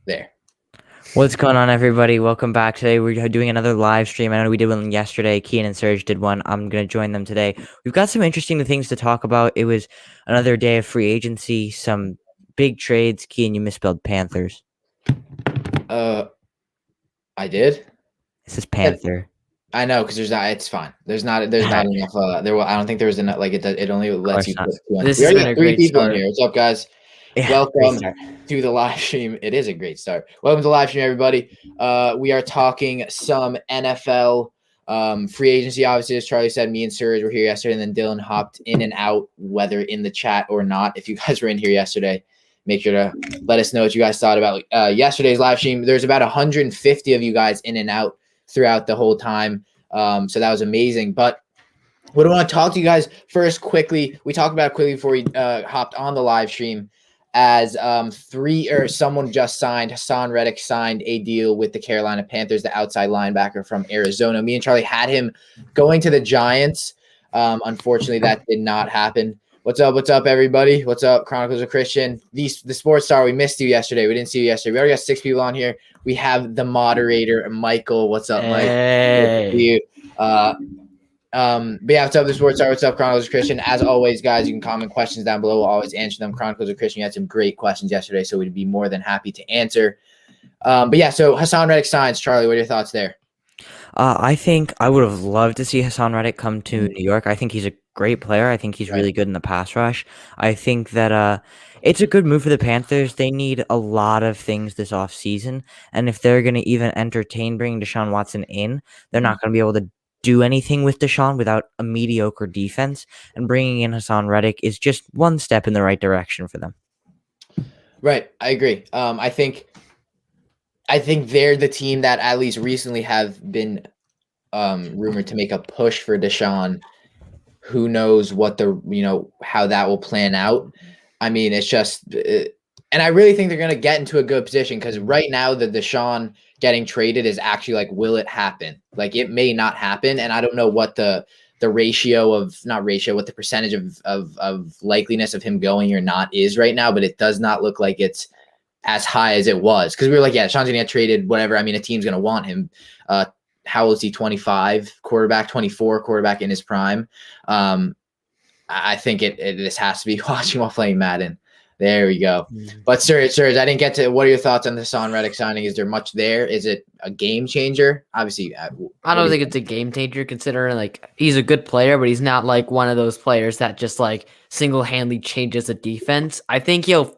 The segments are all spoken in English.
There. What's going on, everybody? Welcome back. Today we're doing another live stream. I know we did one yesterday. Kian and Serge did one. I'm going to join them today. We've got some interesting things to talk about. It was another day of free agency, some big trades. Kian, you misspelled Panthers. I did. This is Panther. I know, because there's not. It's fine. There's not enough. I don't think there was enough. Like it only lets you put two. This We has already been got a three great people start. in here. What's up, guys? Yeah, Welcome to the live stream. It is a great start. Welcome to the live stream, everybody. We are talking some NFL free agency. Obviously, as Charlie said, me and Serge were here yesterday, and then Dylan hopped in and out, whether in the chat or not. If you guys were in here yesterday, make sure to let us know what you guys thought about yesterday's live stream. There's about 150 of you guys in and out throughout the whole time. So that was amazing. But what I want to talk to you guys first quickly, we talked about it quickly before we hopped on the live stream, as someone just signed. Hassan Reddick signed a deal with the Carolina Panthers, the outside linebacker from Arizona. Me and Charlie had him going to the Giants. Unfortunately, that did not happen. What's up, everybody? What's up, Chronicles of Christian? The sports star, we missed you yesterday. We didn't see you yesterday. We already got 6 people on here. We have the moderator, Michael. What's up, Mike? Hey. But yeah, what's up, the sports star? What's up, Chronicles of Christian? As always, guys, you can comment questions down below. We'll always answer them. Chronicles of Christian, you had some great questions yesterday, so we'd be more than happy to answer. But yeah, so Hassan Reddick signs. Charlie, what are your thoughts there? I think I would have loved to see Hassan Reddick come to New York. I think he's a great player. I think he's really good in the pass rush. I think that it's a good move for the Panthers. They need a lot of things this offseason. And if they're going to even entertain bringing Deshaun Watson in, they're not going to be able to do anything with Deshaun without a mediocre defense. And bringing in Hassan Reddick is just one step in the right direction for them. Right. I agree. I think they're the team that at least recently have been rumored to make a push for Deshaun. Who knows what how that will plan out. I mean, it's just, and I really think they're going to get into a good position, because right now the Deshaun getting traded is actually like, will it happen? Like, it may not happen. And I don't know what the percentage of likeliness of him going or not is right now, but it does not look like it's as high as it was. Because we were like, yeah, Sean's gonna get traded, whatever. I mean, a team's gonna want him. How old is he? 25, quarterback, 24, quarterback in his prime. I think this has to be watching while playing Madden. There we go. But Serge, I didn't get to. What are your thoughts on the Hassan Reddick signing? Is there much there? Is it a game changer? Obviously, I don't think it's a game changer, considering like he's a good player, but he's not like one of those players that just like single-handedly changes a defense. I think he'll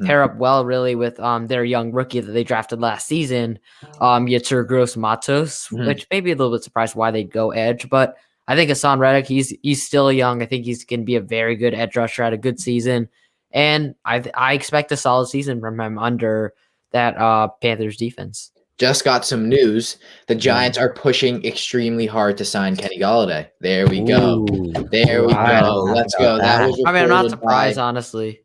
pair up well really with their young rookie that they drafted last season, Yetur Gross-Matos, which may be a little bit surprised why they'd go edge, but I think Hassan Reddick, he's still young. I think he's going to be a very good edge rusher, had a good season, and I expect a solid season from him under that Panthers defense. Just got some news. The Giants are pushing extremely hard to sign Kenny Golladay. There we go. There we go. Let's go. That was I'm not surprised, honestly.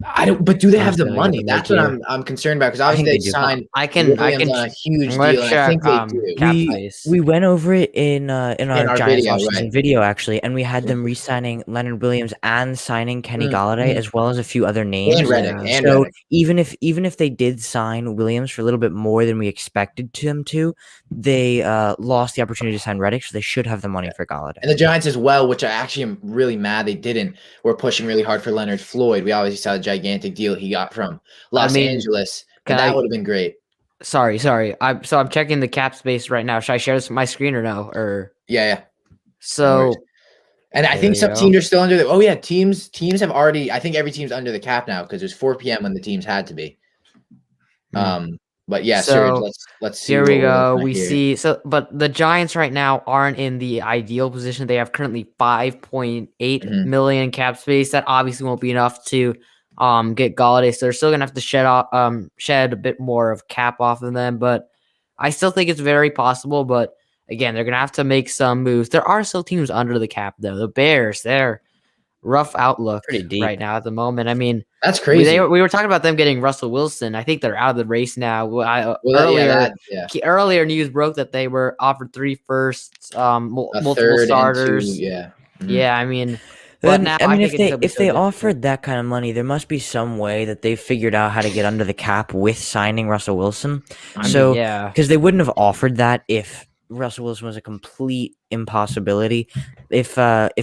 I don't, but do they have the money? That's what I'm concerned about, because obviously they signed. I can on a huge deal. I think they do. We went over it in our Giants video, actually, and we had them re-signing Leonard Williams and signing Kenny Golladay, as well as a few other names. And Reddick. So even if they did sign Williams for a little bit more than we expected them to, they lost the opportunity to sign Reddick, so they should have the money for Golladay. And the Giants as well, which I actually am really mad they didn't. We're pushing really hard for Leonard Floyd. We obviously saw the gigantic deal he got from Los Angeles. That would have been great. Sorry. I'm checking the cap space right now. Should I share this my screen or no? Or yeah. So, and I think some teams are still under the. Oh yeah, teams have already. I think every team's under the cap now, because it was 4 p.m. when the teams had to be. But yeah, so Serge, let's see. Here we go. We see but the Giants right now aren't in the ideal position. They have currently 5.8 million cap space. That obviously won't be enough to get Golladay. So they're still gonna have to shed a bit more of cap off of them. But I still think it's very possible. But again, they're gonna have to make some moves. There are still teams under the cap though. The Bears, they're rough outlook right now at the moment. I mean, that's crazy. We were talking about them getting Russell Wilson. I think they're out of the race now. Earlier news broke that they were offered 3 firsts, multiple starters. And 2, yeah. I mean, But Then, now I mean, think he'll be if so they good. offered that kind of money, there must be some way that they figured out how to get under the cap with signing Russell Wilson. I mean, So, yeah. because they wouldn't have offered that if Russell Wilson was a complete impossibility. If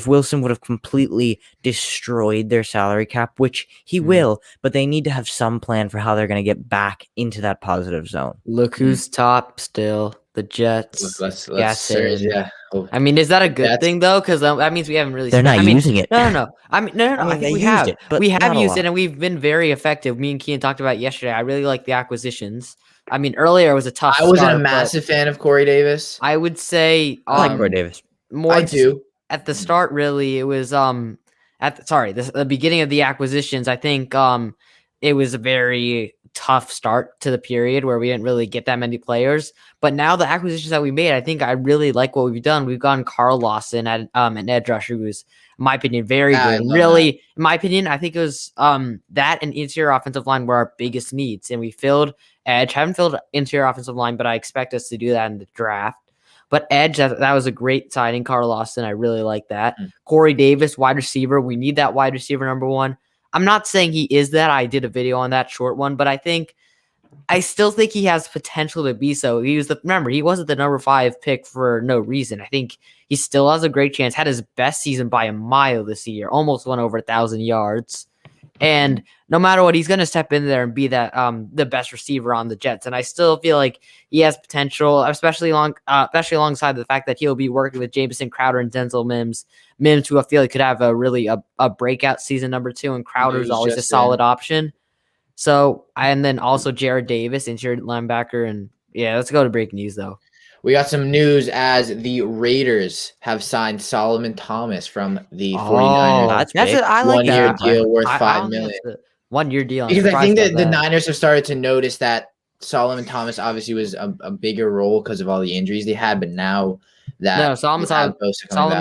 Wilson would have completely destroyed their salary cap, which he will, but they need to have some plan for how they're going to get back into that positive zone. Look who's top still. The Jets. Let's Gasson. yeah. Oh, I mean, is that a good That's- thing though? Because that means we haven't really. They're not I mean, using it. No. I mean, no. I I mean, think they we used have. it, but We have not a used lot. it, and we've been very effective. Me and Kian talked about it yesterday. I really like the acquisitions. I mean, earlier was a tough. I wasn't start, a but massive fan of Corey Davis. I would say I like Corey Davis. more. I just do. At the start, really, it was the beginning of the acquisitions. I think it was a very tough start to the period where we didn't really get that many players. But now the acquisitions that we made, I think I really like what we've done. We've gotten Carl Lawson at an edge rusher who's, in my opinion, very Yeah, I good. And love really, in my opinion, I think it was that and interior offensive line were our biggest needs. And we filled edge. Haven't filled interior offensive line, but I expect us to do that in the draft. But edge, that was a great signing, Carl Lawson. I really like that. Corey Davis, wide receiver. We need that wide receiver number one. I'm not saying he is that. I did a video on that short one, but I still think he has potential to be so. Remember, he wasn't the number 5 pick for no reason. I think he still has a great chance. Had his best season by a mile this year. Almost went over 1,000 yards. And no matter what, he's going to step in there and be that the best receiver on the Jets. And I still feel like he has potential, especially alongside the fact that he'll be working with Jamison Crowder and Denzel Mims. Mims, who I feel like could have a breakout season number 2, and Crowder's always a solid option. So, and then also Jared Davis, interior linebacker. And yeah, let's go to breaking news though. We got some news as the Raiders have signed Solomon Thomas from the 49ers. That's big. I like One-year that. deal worth I $5 don't think million. it's a 1-year deal. Because I think that the Niners have started to notice that Solomon Thomas obviously was a bigger role because of all the injuries they had, but now that Solomon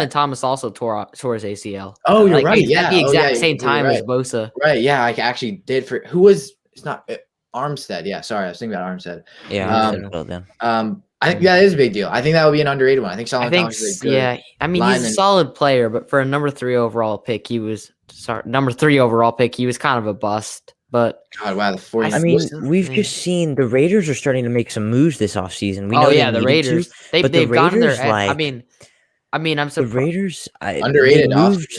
Thomas also tore his ACL. Oh, you're right. At the exact same time as Bosa. Right. Yeah, I actually did for who was it's not Armstead. Yeah, sorry, I was thinking about Armstead. Yeah. I think that is a big deal. I think that would be an underrated one. I think Solomon Thomas is a good I mean, lineman. he's a solid player, but for a number 3 overall pick, he was kind of a bust. But God, wow, the 40. I mean, we've just seen the Raiders are starting to make some moves this offseason. We know the Raiders. They've gotten their. I'm surprised. The Raiders underrated.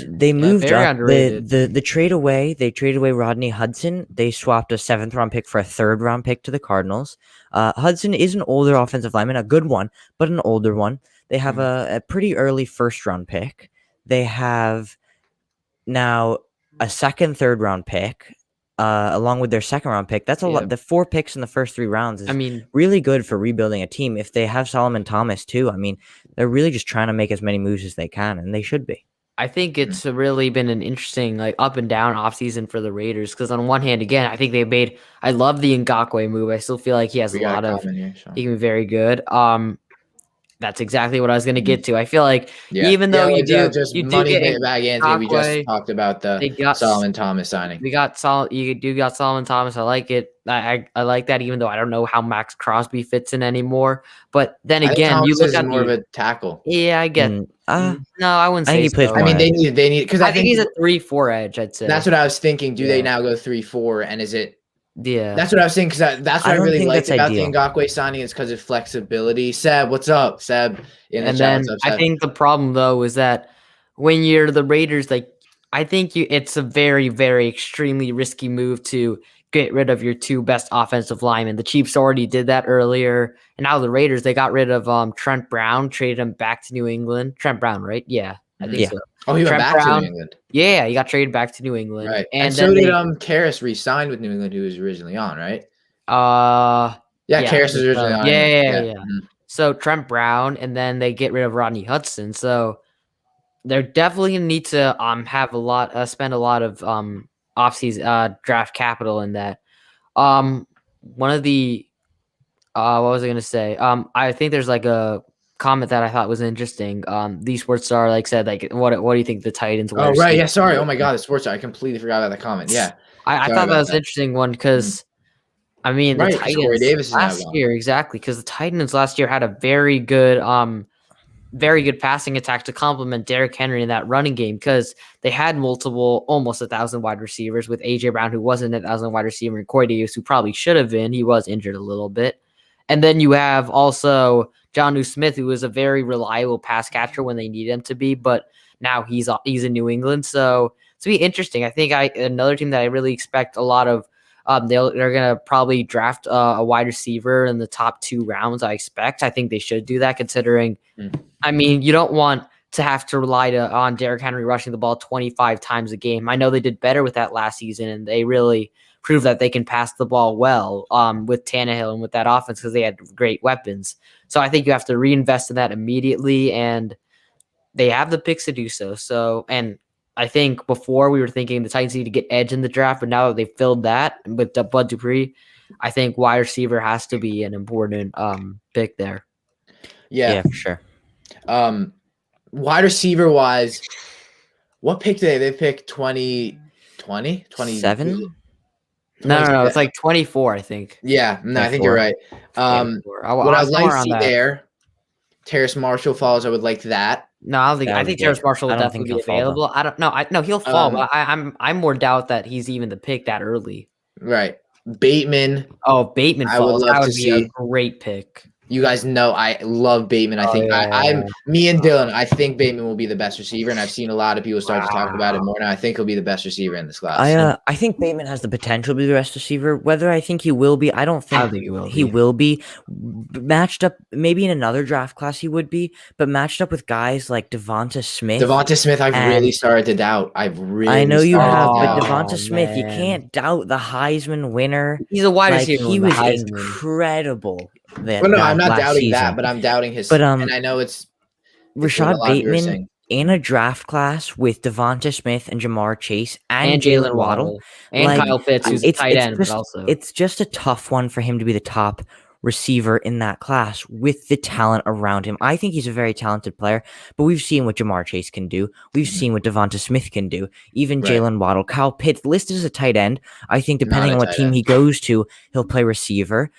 They moved very up. underrated. The trade away. They traded away Rodney Hudson. They swapped a 7th round pick for a 3rd round pick to the Cardinals. Hudson is an older offensive lineman, a good one, but an older one. They have a pretty early 1st round pick. They have now a 2nd, 3rd round pick. Along with their 2nd round pick. That's a lot. The 4 picks in the first 3 rounds is really good for rebuilding a team. If they have Solomon Thomas too, I mean, they're really just trying to make as many moves as they can, and they should be. I think it's really been an interesting up and down offseason for the Raiders because on one hand, again, I think I love the Ngakoue move. I still feel like he has he can be very good. That's exactly what I was going to get to. I feel like even though you do get back in, we just talked about the Solomon Thomas signing. You got Solomon Thomas. I like it. I like that, even though I don't know how Max Crosby fits in anymore. But then again, you look at more of a tackle. Yeah, I get. No, I wouldn't say. He plays. I mean, they need because I think he's a 3-4 edge. I'd say that's what I was thinking. Do they now go 3-4? And is it? Yeah, that's what I was saying because that's what I really liked about the Ngakoue signing is because of flexibility. Seb, what's up, Seb? I think the problem though is that when you're the Raiders, I think it's a very, very extremely risky move to get rid of your 2 best offensive linemen. The Chiefs already did that earlier, and now the Raiders they got rid of Trent Brown, traded him back to New England. Trent Brown, right? Yeah, I think so. Oh, he went back to New England. Yeah, he got traded back to New England. Right. And so did Karras re-signed with New England, who was originally on, right? Karras was originally on. Yeah. So Trent Brown, and then they get rid of Rodney Hudson. So they're definitely gonna need to spend a lot of offseason draft capital in that. One of the what was I gonna say? I think there's a comment that I thought was interesting. The Sports Star said what do you think the Titans were? Oh right, yeah, sorry. Oh my god, the Sports Star. I completely forgot about the comment. Yeah. I thought that was an interesting one because I mean the Titans Davis last year, exactly, because the Titans last year had a very good very good passing attack to complement Derrick Henry in that running game, because they had multiple, almost 1,000 wide receivers with A.J. Brown, who wasn't 1,000 wide receiver, and Corey Davis, who probably should have been. He was injured a little bit. And then you have also Jonnu Smith, who was a very reliable pass catcher when they needed him to be, but now he's in New England. So it's going to be interesting. I think another team that I really expect a lot of, they're going to probably draft a wide receiver in the top 2 rounds, I expect. I think they should do that, considering, I mean, you don't want to have to rely on Derrick Henry rushing the ball 25 times a game. I know they did better with that last season, and they really proved that they can pass the ball well with Tannehill and with that offense, because they had great weapons. So I think you have to reinvest in that immediately, and they have the picks to do so. So, and I think before we were thinking the Titans need to get edge in the draft, but now that they've filled that with Bud Dupree, I think wide receiver has to be an important pick there. Yeah, for sure. Wide receiver wise, what pick did they pick? 20? 7? No. It's like 24, I think. Yeah, no, I think you're right. What I'd like to see there, Terrace Marshall falls. I would like that. No, I don't think. I think Terrace Marshall will definitely be available. I don't know. No, he'll fall. But I'm more doubt that he's even the pick that early. Right, Bateman. Oh, Bateman falls. I would love that would to be see a great pick. You guys know I love Bateman. I think me and Dylan, I think Bateman will be the best receiver, and I've seen a lot of people start to talk about it more now. I think he'll be the best receiver in this class. I think Bateman has the potential to be the best receiver. Whether I think he will be, I don't think he will be. Matched up, maybe in another draft class he would be, but matched up with guys like Devonta Smith. I've really started to doubt. I know you have, but Devonta Smith, you can't doubt the Heisman winner. He's a wide receiver. He was incredible. Well, no, I'm not doubting that, but I'm doubting his. But and I know it's Rashad Bateman in a draft class with Devonta Smith and Jamar Chase and Jalen Waddle and Kyle Pitts, who's a tight end. It's just a tough one for him to be the top receiver in that class with the talent around him. I think he's a very talented player, but we've seen what Jamar Chase can do. We've seen what Devonta Smith can do. Even Jalen Waddle, Kyle Pitts listed as a tight end. I think depending on what team he goes to, he'll play receiver.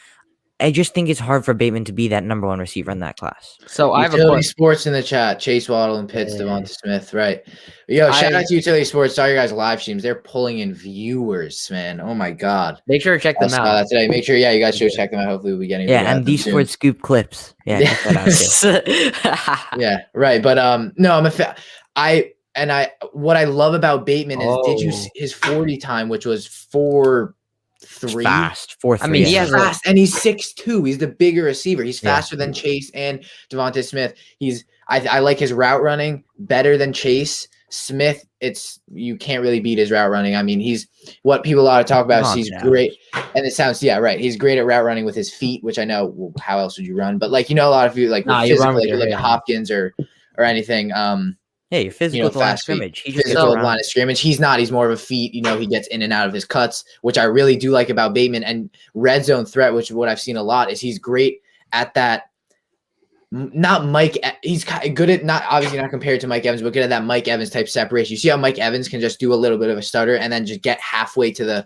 I just think it's hard for Bateman to be that number 1 receiver in that class. So I have Utility Sports in the chat. Chase Waddle and Pitts, Devonta Smith. Right. Yo, shout out to Utility Sports. Saw your guys' live streams. They're pulling in viewers, man. Oh my God. Make sure to check them out. That today. Make sure, you guys should check them out. Hopefully we'll be getting and these Sports Scoop clips. Yeah, check that out too. Yeah, right. But no, I'm a fan. What I love about Bateman is did you see his 40 time, which was 4.3 fast 4.3. I mean, he has fast, and he's 6'2". He's the bigger receiver. He's faster than Chase and Devonta Smith. I like his route running better than Chase. Smith, you can't really beat his route running. I mean, he's what people ought to talk about. He's great, and it sounds right. He's great at route running with his feet, which I know. Well, how else would you run? But a lot of you physical, like Hopkins or anything. Your physical line of scrimmage. Physical line of scrimmage. He's not. He's more of a feet. He gets in and out of his cuts, which I really do like about Bateman. And red zone threat, which is what I've seen a lot, is he's great at that. Not Mike. He's good at obviously not compared to Mike Evans, but good at that Mike Evans type separation. You see how Mike Evans can just do a little bit of a stutter and then just get halfway to the,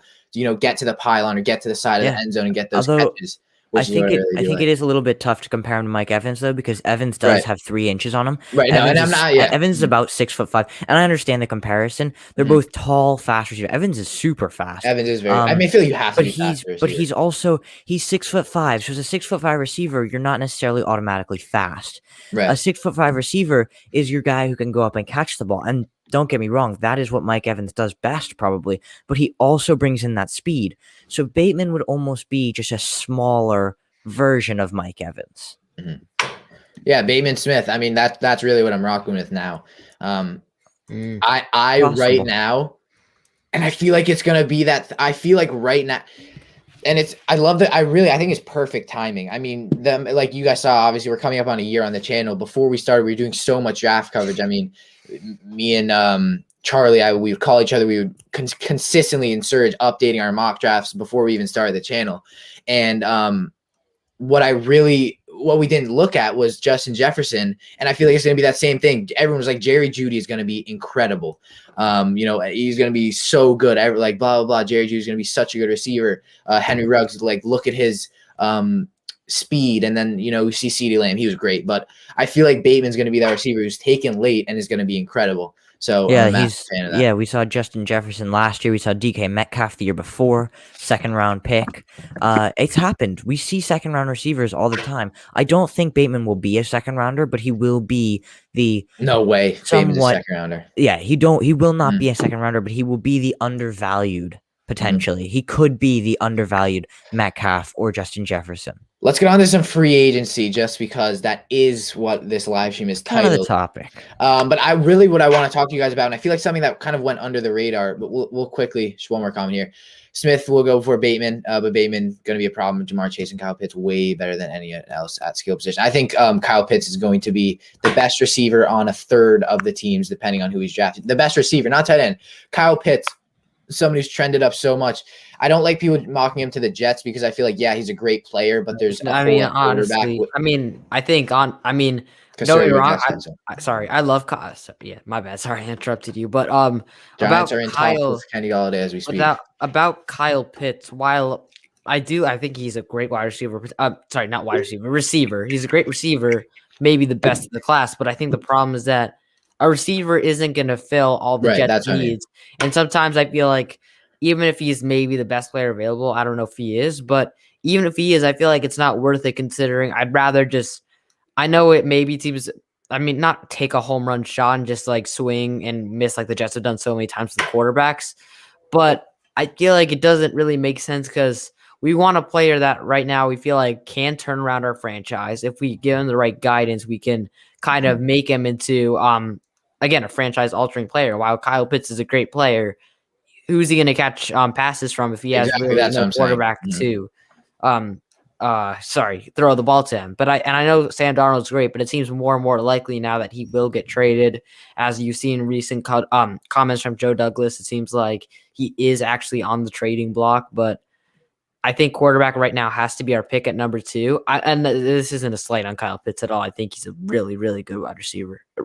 get to the pylon or get to the side of the end zone and get those catches. I think it is a little bit tough to compare him to Mike Evans though, because Evans does have 3 inches on him. Right. Evans is about 6'5", and I understand the comparison. They're both tall, fast receivers. Evans is super fast. Evans is very. I feel you have to. But he's 6'5", so as a 6'5" receiver, you're not necessarily automatically fast. Right. A 6'5" receiver is your guy who can go up and catch the ball. And don't get me wrong, that is what Mike Evans does best, probably. But he also brings in that speed. So Bateman would almost be just a smaller version of Mike Evans. Mm-hmm. Yeah, Bateman Smith. I mean, that's really what I'm rocking with now. I right now, and I feel like it's gonna be that. I feel like right now, and I love that. I think it's perfect timing. I mean, like you guys saw, obviously we're coming up on a year on the channel. Before we started, we were doing so much draft coverage. I mean, me and Charlie, we would call each other. We would consistently insert updating our mock drafts before we even started the channel. And what we didn't look at was Justin Jefferson. And I feel like it's going to be that same thing. Everyone was like, Jerry Jeudy is going to be incredible. He's going to be so good. Like blah, blah, blah. Jerry Jeudy is going to be such a good receiver. Henry Ruggs, look at his speed, and then we see CeeDee Lamb. He was great, but I feel like Bateman's going to be that receiver who's taken late and is going to be incredible. So Yeah, I'm a massive fan of that. we saw Justin Jefferson last year. We saw DK Metcalf the year before, second round pick. It's happened. We see second round receivers all the time. I don't think Bateman will be a second rounder, but he will be the No way, Bateman's a second rounder. Yeah, he will not be a second rounder, but he will be the undervalued potentially. He could be the undervalued Metcalf or Justin Jefferson. Let's get on to some free agency, just because that is what this live stream is titled. Kind of the topic. But what I want to talk to you guys about, and I feel like something that kind of went under the radar, but we'll quickly, just one more comment here. Smith will go for Bateman, but Bateman going to be a problem. Jamar Chase and Kyle Pitts way better than anyone else at skill position. I think Kyle Pitts is going to be the best receiver on a third of the teams, depending on who he's drafted. The best receiver, not tight end. Kyle Pitts, somebody who's trended up so much. I don't like people mocking him to the Jets because I feel like, yeah, he's a great player, but there's honestly, don't get me wrong. Sorry, I love Kyle. Yeah, my bad. Sorry, I interrupted you. But Giants are in talks with Kenny Galladay as we speak. About Kyle Pitts, while I think he's a great wide receiver. Sorry, not wide receiver, receiver. He's a great receiver, maybe the best in the class. But I think the problem is that a receiver isn't going to fill all the Jets needs. And sometimes I feel like even if he's maybe the best player available, I don't know if he is, but even if he is, I feel like it's not worth it considering I'd rather just, I know it maybe teams, not take a home run shot and just like swing and miss like the Jets have done so many times with the quarterbacks, but I feel like it doesn't really make sense because we want a player that right now we feel like can turn around our franchise. If we give him the right guidance, we can kind of make him into, again, a franchise altering player. While Kyle Pitts is a great player, who's he going to catch passes from if he has really no quarterback to, throw the ball to him? But I know Sam Darnold's great, but it seems more and more likely now that he will get traded. As you've seen recent comments from Joe Douglas, it seems like he is actually on the trading block. But I think quarterback right now has to be our pick at number 2. And this isn't a slight on Kyle Pitts at all. I think he's a really, really good wide receiver. I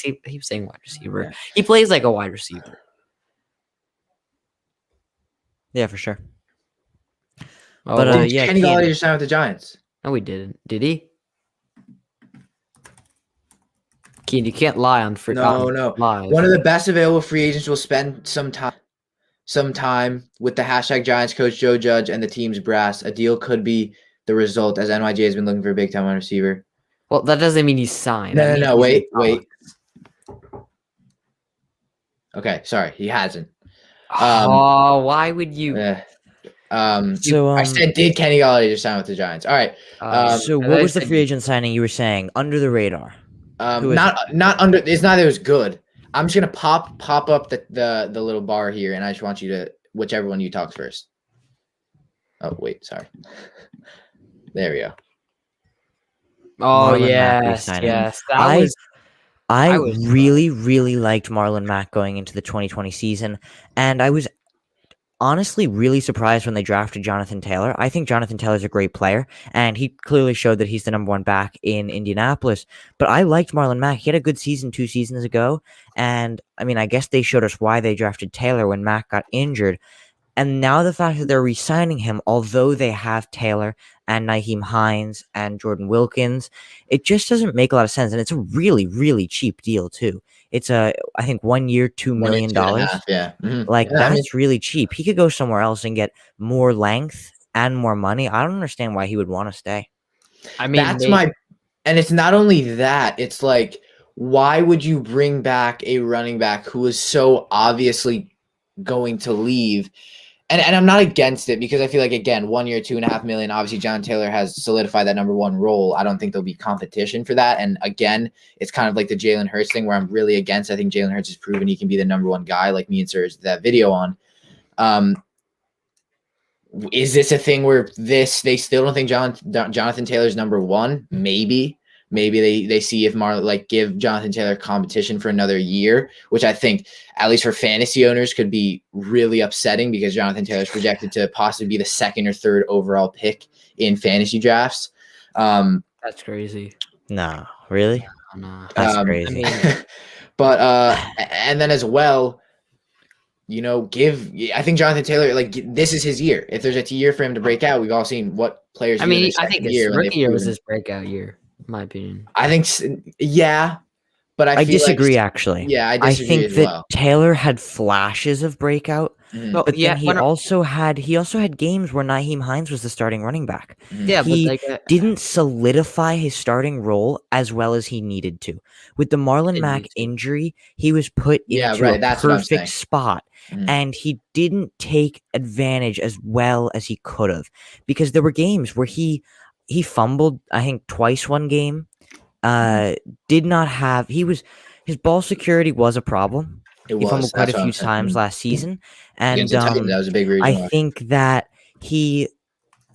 keep saying wide receiver. Yeah. He plays like a wide receiver. Yeah, for sure. But Kenny Galladay just signed with the Giants. No, he didn't. Did he? Keen, you can't lie on free. No. Live. One of the best available free agents will spend some time with the hashtag Giants coach Joe Judge and the team's brass. A deal could be the result, as NYJ has been looking for a big-time wide receiver. Well, that doesn't mean he's signed. No. Wait. Okay, sorry, he hasn't. Why would you? I said, did Kenny Galladay just sign with the Giants? All right. So what was the free agent signing you were saying under the radar? Not under. It's not that it was good. I'm just gonna pop up the little bar here, and I just want you to whichever one you talk first. Oh wait, sorry. There we go. Oh yes. I really, really liked Marlon Mack going into the 2020 season, and I was honestly really surprised when they drafted Jonathan Taylor. I think Jonathan Taylor's a great player, and he clearly showed that he's the number 1 back in Indianapolis. But I liked Marlon Mack. He had a good season 2 seasons ago, and I guess they showed us why they drafted Taylor when Mack got injured. And now the fact that they're re-signing him, although they have Taylor and Nyheim Hines and Jordan Wilkins, it just doesn't make a lot of sense. And it's a really, really cheap deal too. It's I think 1 year, $2 million. Yeah. Mm-hmm. That's really cheap. He could go somewhere else and get more length and more money. I don't understand why he would want to stay. And it's not only that, it's like, why would you bring back a running back who is so obviously going to leave? And I'm not against it because I feel like, again, 1 year, $2.5 million. Obviously, John Taylor has solidified that number 1 role. I don't think there'll be competition for that. And again, it's kind of like the Jalen Hurts thing where I'm really against. I think Jalen Hurts has proven he can be the number 1 guy, like me and Serge did that video on. Is this a thing where they still don't think Jonathan Taylor's number 1? Maybe. Maybe they see if Marlon give Jonathan Taylor competition for another year, which I think, at least for fantasy owners, could be really upsetting because Jonathan Taylor is projected to possibly be the 2nd or 3rd overall pick in fantasy drafts. That's crazy. No, really? No. That's crazy. But and then as well, I think Jonathan Taylor, like, this is his year. If there's a year for him to break out, we've all seen what players I do in mean, their I think second his year when rookie they've year was proven. his breakout year, in my opinion. I think, yeah, but I feel disagree, like, actually. yeah, I I disagree think as that well. Taylor had flashes of breakout, But but yeah, then he when- also had games where Nyheim Hines was the starting running back. yeah, He but like, didn't solidify his starting role as well as he needed to. With the Marlon Didn't Mack need to. injury, he was put Yeah, into right, a that's what I'm saying. perfect spot, Mhm. and he didn't take advantage as well as he could have, because there were games where he fumbled, I think, twice one game. Did not have his ball security was a problem. It He was. fumbled quite That's a what I'm few saying. times last season, Against the and Titans, that was a big reason I why. think that he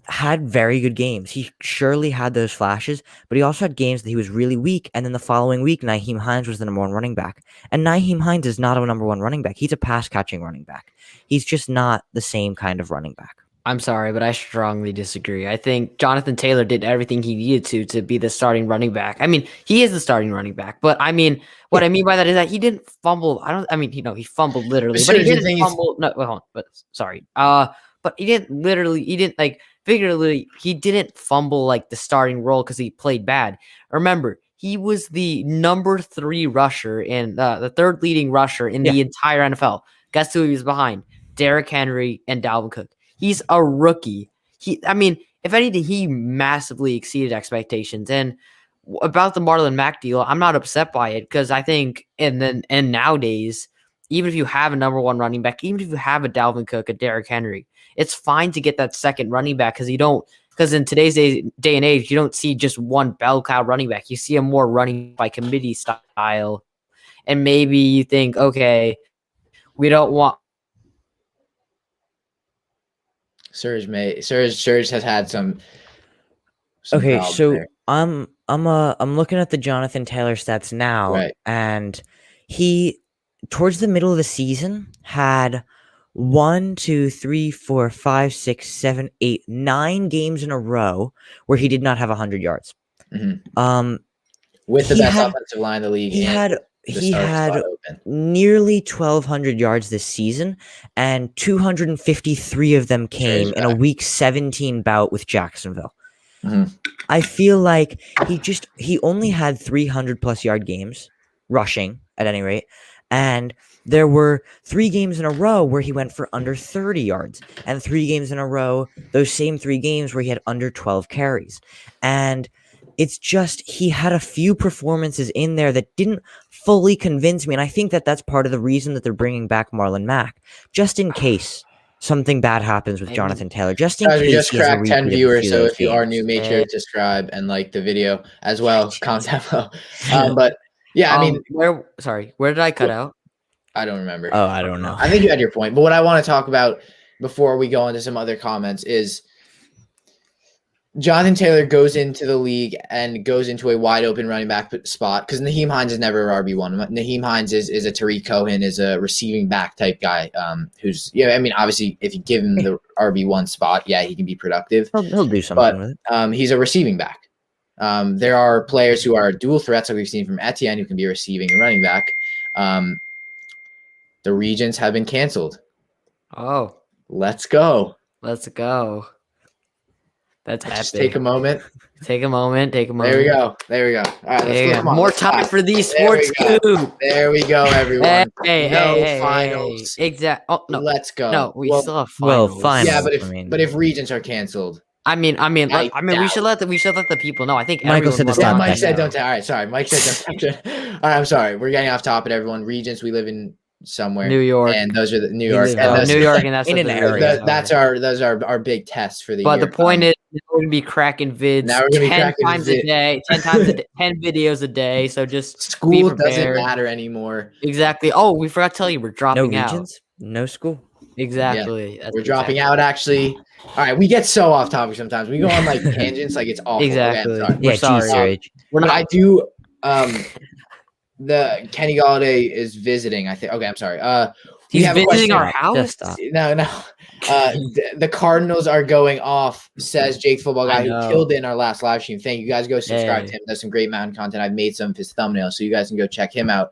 had very good games. He surely had those flashes, but he also had games that he was really weak, and then the following week, Nyheim Hines was the number one running back. And Nyheim Hines is not a number one running back. He's a pass-catching running back. He's just not the same kind of running back. I'm sorry, but I strongly disagree. I think Jonathan Taylor did everything he needed to be the starting running back. I mean, he is the starting running back, but I mean, what I mean by that is that he didn't fumble. He fumbled literally, but he didn't fumble. No, wait, hold on, but sorry. But he didn't like figuratively, he didn't fumble like the starting role because he played bad. Remember, he was the number 3 rusher and the third leading rusher in the entire NFL. Guess who he was behind? Derrick Henry and Dalvin Cook. He's a rookie. If anything, he massively exceeded expectations. And about the Marlon Mack deal, I'm not upset by it because I think, and nowadays, even if you have a number 1 running back, even if you have a Dalvin Cook, a Derrick Henry, it's fine to get that second running back because in today's day and age, you don't see just one bell cow running back. You see a more running by committee style, and maybe you think, okay, we don't want. Serge has had some Okay, problems so there. I'm looking at the Jonathan Taylor stats now, Right. and he towards the middle of the season had 1, 2, 3, 4, 5, 6, 7, 8, 9 games in a row where he did not have 100 yards. With the he best had- offensive line in the league. He and had the he starting had spot open. nearly 1,200 yards this season, and 253 of them came in a Week 17 bout with Jacksonville. I feel like he only had 300 plus yard games rushing at any rate, and there were 3 games in a row where he went for under 30 yards, and 3 games in a row, those same 3 games where he had under 12 carries. And it's just he had a few performances in there that didn't fully convince me, and I think that that's part of the reason that they're bringing back Marlon Mack, just in case something bad happens with Jonathan Taylor. Just in Guys, we case just he has a cracked 10 repeat of a viewers, few so of those if you are games. new, make sure to subscribe and like the video as well. Comment below. But yeah, I mean, where did I cut out? I don't remember. Oh, I don't know. I think you had your point. But what I want to talk about before we go into some other comments is Jonathan Taylor goes into the league and goes into a wide open running back spot because Nyheim Hines is never an RB1. Nyheim Hines is a Tariq Cohen, is a receiving back type guy who's, obviously if you give him the RB1 spot, he can be productive. He'll do something with it. He's a receiving back. There are players who are dual threats, like we've seen from Etienne, who can be a receiving and running back. The Regents have been canceled. Oh, let's go. That's epic. Just take a moment. Take a moment. There we go. All right, let's go. More time for these sports too. There we go, everyone. Hey, finals. Exactly. Oh no. Let's go. No, we still have finals. Well, finals. Yeah, but if Regents are canceled. We should let the people know. I think Michael said Mike said don't. All right, sorry. Mike said don't. All right, I'm sorry. We're getting off topic, everyone. Regents, we live in somewhere, New York, and those are the New York, and that's in an area. Those are our big tests for the year. But the point is, we're gonna be cracking vids. Now we're gonna be 10 times a day, 10 times 10 videos a day. So just school doesn't matter anymore. Exactly. Oh, we forgot to tell you, we're dropping out. No Regents, no school. Exactly. We're dropping out. Actually, all right. We get so off topic sometimes. We go on like tangents, like it's awful. Exactly. Okay, we're sorry. We're not. I do. The Kenny Galladay is visiting. I think. Okay, I'm sorry. He's visiting our house. No. The Cardinals are going off. Says Jake Football Guy, who killed it in our last live stream. Thank you guys. Go subscribe to him. Does some great mountain content. I've made some of his thumbnails, so you guys can go check him out.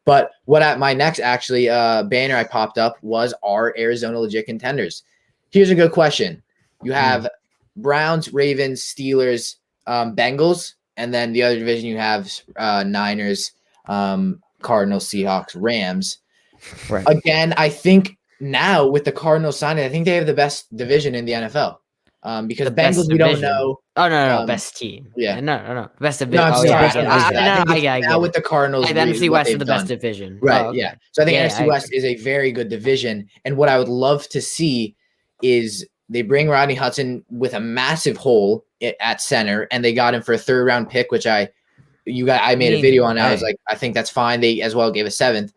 But what at my next actually banner I popped up was, are Arizona legit contenders? Here's a good question. You have Browns, Ravens, Steelers, Bengals, and then the other division you have Niners, Cardinals, Seahawks, Rams. Right. Again, I think now with the Cardinals signing, I think they have the best division in the NFL. Because The best Bengals, we don't division. know. Oh no, best team. Yeah. No, best No, division. I'm Oh sorry. yeah, best division. I think I now get with it. the Cardinals, The NFC what West is they've the best done. division. Right. Oh, okay. Yeah. So I think Yeah, NFC West is a very good division. And what I would love to see is they bring Rodney Hudson with a massive hole at center, and they got him for a 3rd round pick, which I made a video on. I was like, I think that's fine. They as well gave a 7th.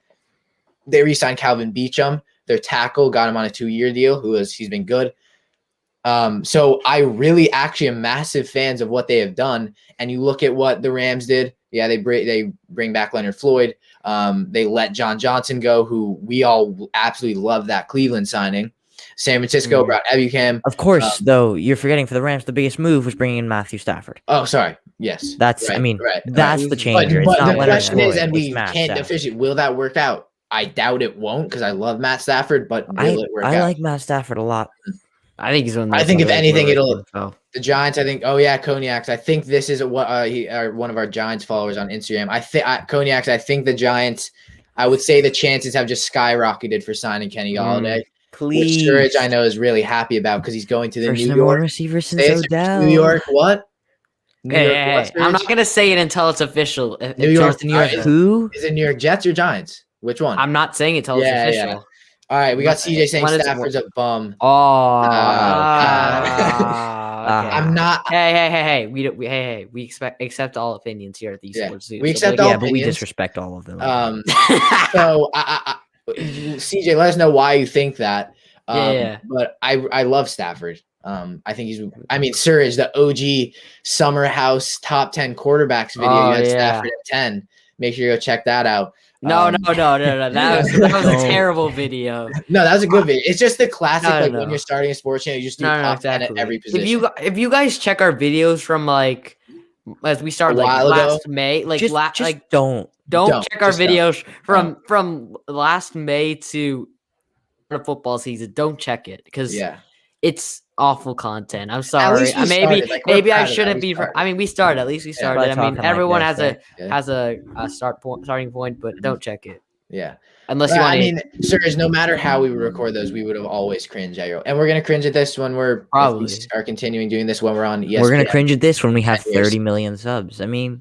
They re-signed Calvin Beachum, their tackle, got him on a 2-year deal. He's been good. So I really actually am massive fans of what they have done. And you look at what the Rams did. Yeah, they bring back Leonard Floyd. They let John Johnson go, who we all absolutely love that Cleveland signing. San Francisco brought Ebukam. Of course, though, you're forgetting for the Rams, the biggest move was bringing in Matthew Stafford. Oh, sorry. Yes. That's, right, I mean, right, that's right. the changer. But it's not the Leonard question Floyd, is, and we it's Matt can't Stafford. officially, will that work out? I doubt it won't because I love Matt Stafford, but will it work out? I like Matt Stafford a lot. I think he's one. I think if anything, it'll the Giants. I think. Oh yeah, Cognacs. I think this is what one of our Giants followers on Instagram. I think Cognacs. I think the Giants. I would say the chances have just skyrocketed for signing Kenny Galladay. Please. Which Sturridge I know is really happy about because he's going to the First New number one York. receiver since Say it's Odell. New York what? New York Hey, what, I'm not Sturridge? gonna say it until it's official. New York. New York who? Is it New York Jets or Giants? Which one? I'm not saying it until it's official. Yeah. All right, we got CJ saying When is- Stafford's a bum. Oh, okay. I'm not. Hey, we accept all opinions here at the Esports. We accept all Yeah, but we opinions. disrespect all of them. So CJ, let us know why you think that. Yeah. But I love Stafford. I think Sturridge, the OG Summer House top 10 quarterbacks video. Oh, You had yeah. Stafford at 10. Make sure you go check that out. No. That was a terrible video. No, that was a good video. It's just the classic, No. when you're starting a sports channel, you just do top 10 at every position. If you guys check our videos from like as we started A while ago? last May, don't. don't check our just don't. videos from last May to the football season. Don't check it because it's awful content. I'm sorry. least we maybe started. We're maybe I proud of that. shouldn't We be. started. I mean, we started. At least we started. By I talking mean, like everyone this, has right? has a starting point, but don't check it Yeah. unless you want. Sturridge, no matter how we would record those, we would have always cringed at your. And we're gonna cringe at this when we're Probably. if we are continuing doing this when we're on ESPN. We're gonna cringe at this when we have 10 years. 30 million subs. I mean,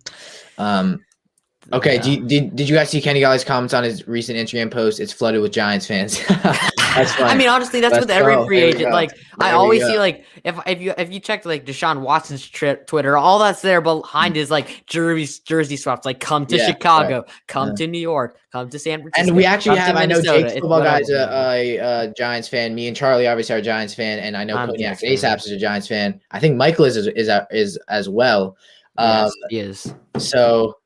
Okay. Yeah. Did you guys see Kenny Galladay's comments on his recent Instagram post? It's flooded with Giants fans. That's funny. I mean, honestly, that's with every free There we agent. go. Like, I There we always go. see like if you check like Deshaun Watson's Twitter, all that's there behind is like jersey swaps. Like, come to Yeah, Chicago, come to New York, come to San Francisco. And we actually come to have. I know Minnesota. Jake's It's football guy's whatever. a Giants fan. Me and Charlie obviously are a Giants fan, and I know I'm a Cognac Giants fan. ASAP's is a Giants fan. I think Michael is as well. Yes, he is. So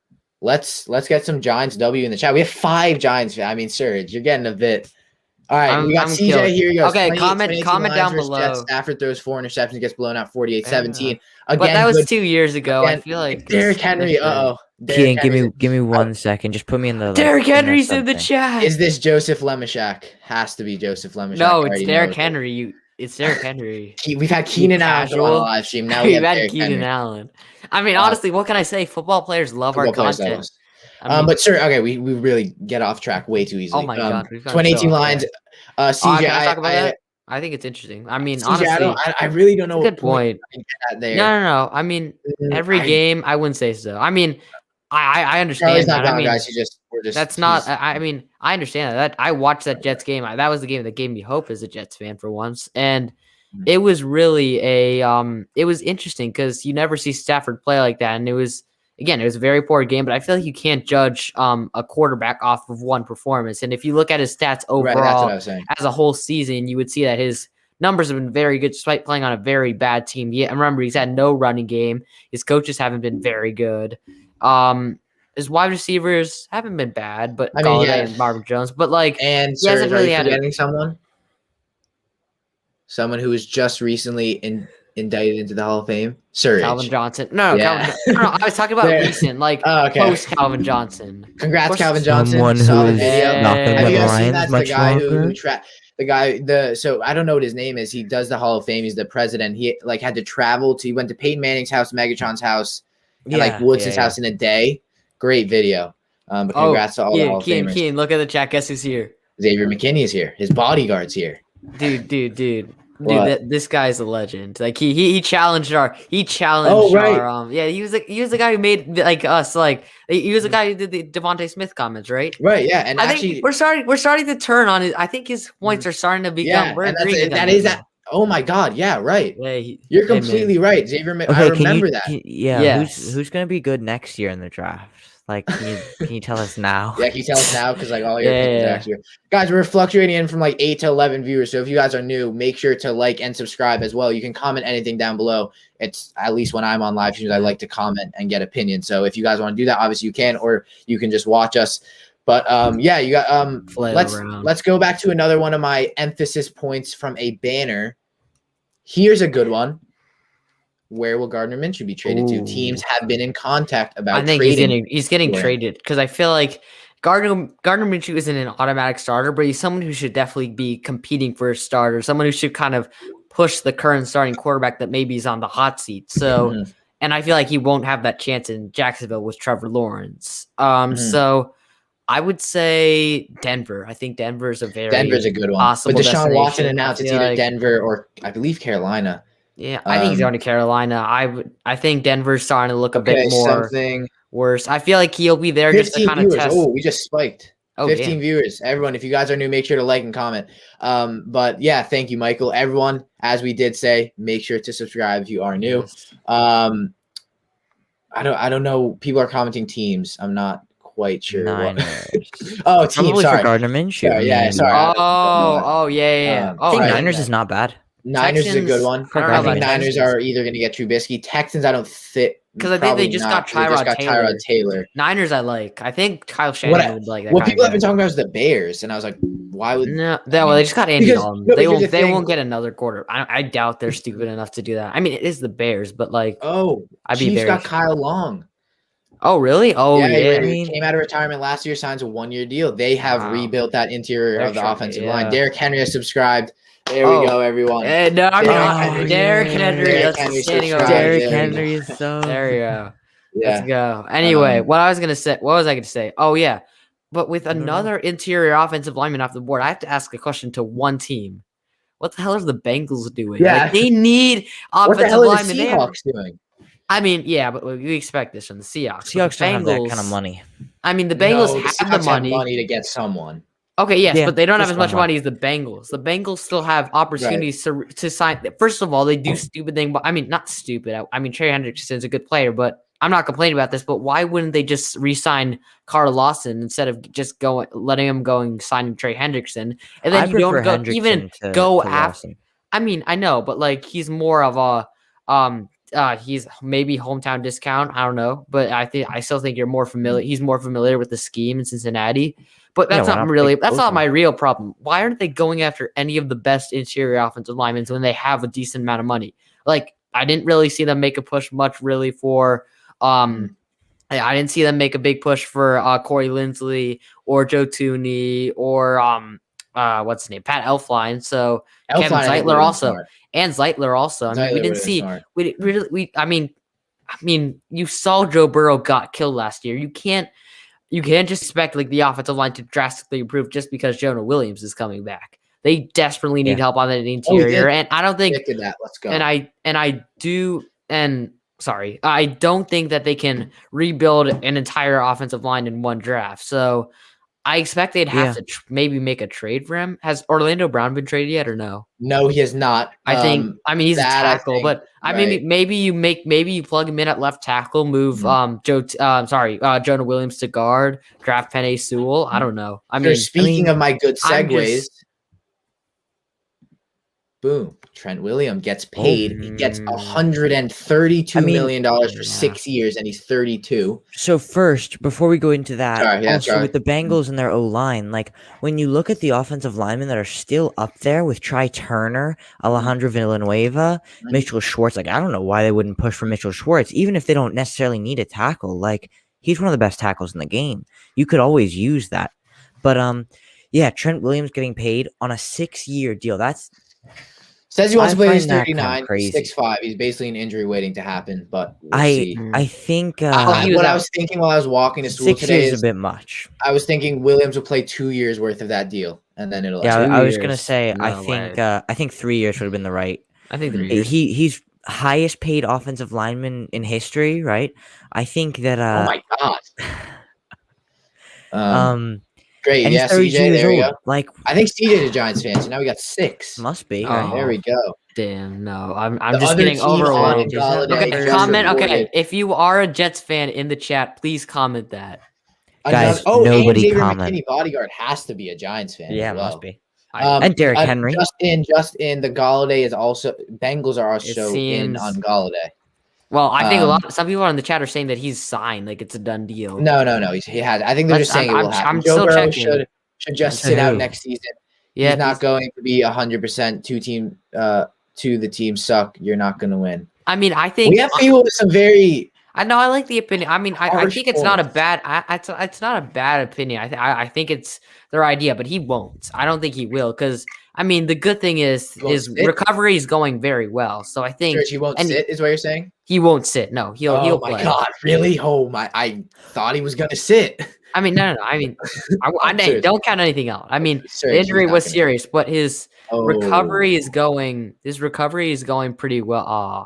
let's get some Giants W in the chat. We have 5 Giants. I mean, Serge, you're getting a bit. All right, we got I'm CJ killed. here. He goes, Okay, 28, comment 22 down Lions versus below. Jets. Stafford throws 4 interceptions, gets blown out 48-17. Again, But that was good- 2 years ago. I again, feel like Derrick it's Henry. different. Keaton, give me 1 second. Just put me in the. Derrick in the Henry's in the something. chat. Is this Joseph Lemashak? Has to be Joseph Lemashak. No, I it's already Derrick know. Henry. It's Derrick Henry. We've had Keenan Allen on the Casual. live stream. Now we We've have had Derrick Keenan Henry. Allen. I mean, honestly, what can I say? Football players love our Football players love content. us. I mean, But sir, okay, we really get off track way too easily. oh my god, we've gone 2018 so off Lions. track. CJ, Can I talk about I, that? I think it's interesting. I mean, CJ, honestly, I really don't know. it's a good what point. I can get at there. No. I mean, every game, I wouldn't say so. I mean, I understand Charlie's not that. I down, mean, guys. We're just. that's not. I mean, I understand that. I watched that Jets game. That was the game that gave me hope as a Jets fan for once, and it was really it was interesting because you never see Stafford play like that, and it was a very poor game. But I feel like you can't judge a quarterback off of one performance. And if you look at his stats Right, that's what I overall was saying. as a whole season, you would see that his numbers have been very good despite playing on a very bad team. Yeah, remember he's had no running game. His coaches haven't been very good. His wide receivers haven't been bad, but I mean, Galladay yeah. and Marvin Jones. But like, And hasn't Serge, are really you had a- forgetting someone? Someone who was just recently indicted into the Hall of Fame? Surge. Calvin Johnson. No, Yeah. no, I was talking about There. recent, like Okay. post Calvin Johnson. Congrats, Of course, Calvin Johnson. Someone Saw the who's video. not gonna Have be you on guys seen Lions that? The much guy longer. So I don't know what his name is. He does the Hall of Fame. He's the president. He like had to travel to. He went to Peyton Manning's house, Megatron's house, and like Woods' house in a day. Great video. But congrats to all the Hall of Famers. Keen, look at the chat. Guess who's here? Xavier McKinney is here. His bodyguard's here. Dude. What? This guy's a legend. Like he challenged our Oh, right. our yeah, he was the guy who made like us like he was the guy who did the Devontae Smith comments, right? Right, yeah. And I actually think we're starting to turn on it. I think his points are starting to become and that. Oh my God, yeah, right. Yeah, you're completely right. Xavier, Okay, I remember that. Yes. Who's gonna be good next year in the draft? Like, can you tell us now? Yeah, can you tell us now? Because like all your opinions actually, guys, we're fluctuating in from like 8 to 11 viewers. So if you guys are new, make sure to like and subscribe as well. You can comment anything down below. It's at least when I'm on live streams, I like to comment and get opinions. So if you guys want to do that, obviously you can, or you can just watch us. But yeah, you got let's go back to another one of my emphasis points from a banner. Here's a good one. Where will Gardner Minshew be traded to? Teams have been in contact about. I think he's getting traded because I feel like Gardner Minshew isn't an automatic starter, but he's someone who should definitely be competing for a starter. Someone who should kind of push the current starting quarterback that maybe is on the hot seat. So, and I feel like he won't have that chance in Jacksonville with Trevor Lawrence. So I would say Denver. I think Denver's a good one. Possible but Deshaun Watson announced it's either Denver or I believe Carolina. Yeah, I think he's going to Carolina. I think Denver's starting to look a bit more worse. I feel like he'll be there just to kind of test. Oh, we just spiked. 15 viewers. Everyone, if you guys are new, make sure to like and comment. But yeah, thank you, Michael. Everyone, as we did say, make sure to subscribe if you are new. I don't know. People are commenting teams. I'm not quite sure. Teams. Sorry, for Gardner Minshew. Yeah, sorry. I think Niners is not bad. Niners is a good one. I think Niners are either going to get Trubisky. Texans, I don't fit. Because I think they just got Tyrod Taylor. Niners, I like. I think Kyle Shanahan would like that. What people have been talking about is the Bears, and I was like, why would? No, they just got Andy Dalton. They won't get another quarter. I doubt they're stupid enough to do that. I mean, it is the Bears, but like, Chiefs got Kyle Long. Oh really? Oh yeah. He came out of retirement last year, signs a 1-year deal. They have rebuilt that interior of the offensive line. Derrick Henry has subscribed. There we go, everyone. Derrick Henry. Derrick Henry is so. There you go. Let's go. Anyway, what was I going to say? Oh yeah, but with another interior offensive lineman off the board, I have to ask a question to one team. What the hell are the Bengals doing? Yeah, like, they need offensive linemen. What the hell are the Seahawks doing? I mean, yeah, but we expect this from the Seahawks. Seahawks don't have that kind of money. I mean, the Bengals have the money to get someone. Okay, yes, but they don't have as much money as the Bengals. The Bengals still have opportunities to sign. First of all, they do stupid things, but I mean, not stupid. I mean, Trey Hendrickson's a good player, but I'm not complaining about this. But why wouldn't they just re-sign Carl Lawson instead of just letting him go and signing Trey Hendrickson? And then you don't go after. I mean, I know, but like he's more of a he's maybe hometown discount. I don't know, but I still think you're more familiar. He's more familiar with the scheme in Cincinnati. But that's not my real problem. Why aren't they going after any of the best interior offensive linemen when they have a decent amount of money? Like, I didn't really see them make a push much really for I didn't see them make a big push for Corey Linsley or Joe Tooney or what's his name? Pat Elflein. So Kevin Zeitler also. And Zeitler also. I mean, we didn't see I mean, you saw Joe Burrow got killed last year. You can't just expect like the offensive line to drastically improve just because Jonah Williams is coming back. They desperately need help on the interior, and I don't think that. Let's go. I don't think that they can rebuild an entire offensive line in one draft. So I expect they'd have to maybe make a trade for him. Has Orlando Brown been traded yet or no? No, he has not. I mean he's a tackle, but maybe you plug him in at left tackle, move Jonah Williams to guard, draft Penei Sewell. I don't know. Speaking of my good segues, boom, Trent Williams gets paid. He gets Mm. $132 million for yeah. 6 years, and he's 32. So first, before we go into that, Sorry, yeah, also sorry. with the Bengals and their O-line, like when you look at the offensive linemen that are still up there with Try Turner, Alejandro Villanueva, Mitchell Schwartz, like I don't know why they wouldn't push for Mitchell Schwartz, even if they don't necessarily need a tackle. Like he's one of the best tackles in the game. You could always use that. But yeah, Trent Williams getting paid on a 6-year deal. That's Says he wants I to play. He's find that kinda 39. He's crazy. 6'5". He's basically an injury waiting to happen, but we'll I see. think he was What I out. was thinking while I was walking to school 6 today years is is a bit much. I was thinking Williams will play 2 years worth of that deal, and then it'll. Yeah, Two I was gonna years. say No way. I think 3 years would have been the right. I think 3 years. He's highest paid offensive lineman in history, right? I think that Oh my god. Great. and Yeah, he's 32 CJ. years There we old. go. Like I think CJ's a Giants fan, so now we got 6. must be, Oh. right? There we go. Damn, no. I'm The just other getting team on overwhelmed. Galladay Okay, just comment. Okay, reported- if you are a Jets fan in the chat, please comment that. Guys, and nobody Xavier comment. McKinney bodyguard has to be a Giants fan. Yeah, as it well. must be. I- And Derrick Henry. Just in the Galladay is also Bengals are also in seems- on Galladay. Well, I think some people in the chat are saying that he's signed, like it's a done deal. No. He has. I think they're just saying it will happen. I'm Joe still Burrow checking. should just To sit out who? next season. Yeah, He's not going to be 100% to the team suck. You're not going to win. I mean, I think We have people with some very. I know. I like the opinion. I mean, I Harsh think it's not a points. bad. It's not a bad opinion. I think it's their idea, but he won't. I don't think he will because I mean, the good thing is He won't his sit? recovery is going very well. So I think He won't and sit, is what you're saying? he won't sit. No, he'll Oh my play. god, really? Oh my! I thought he was going to sit. I mean, no. I mean, serious. don't count anything out. I mean, Serious, the he's injury not was gonna- serious, but his Oh. recovery is going. His recovery is going pretty well. Oh.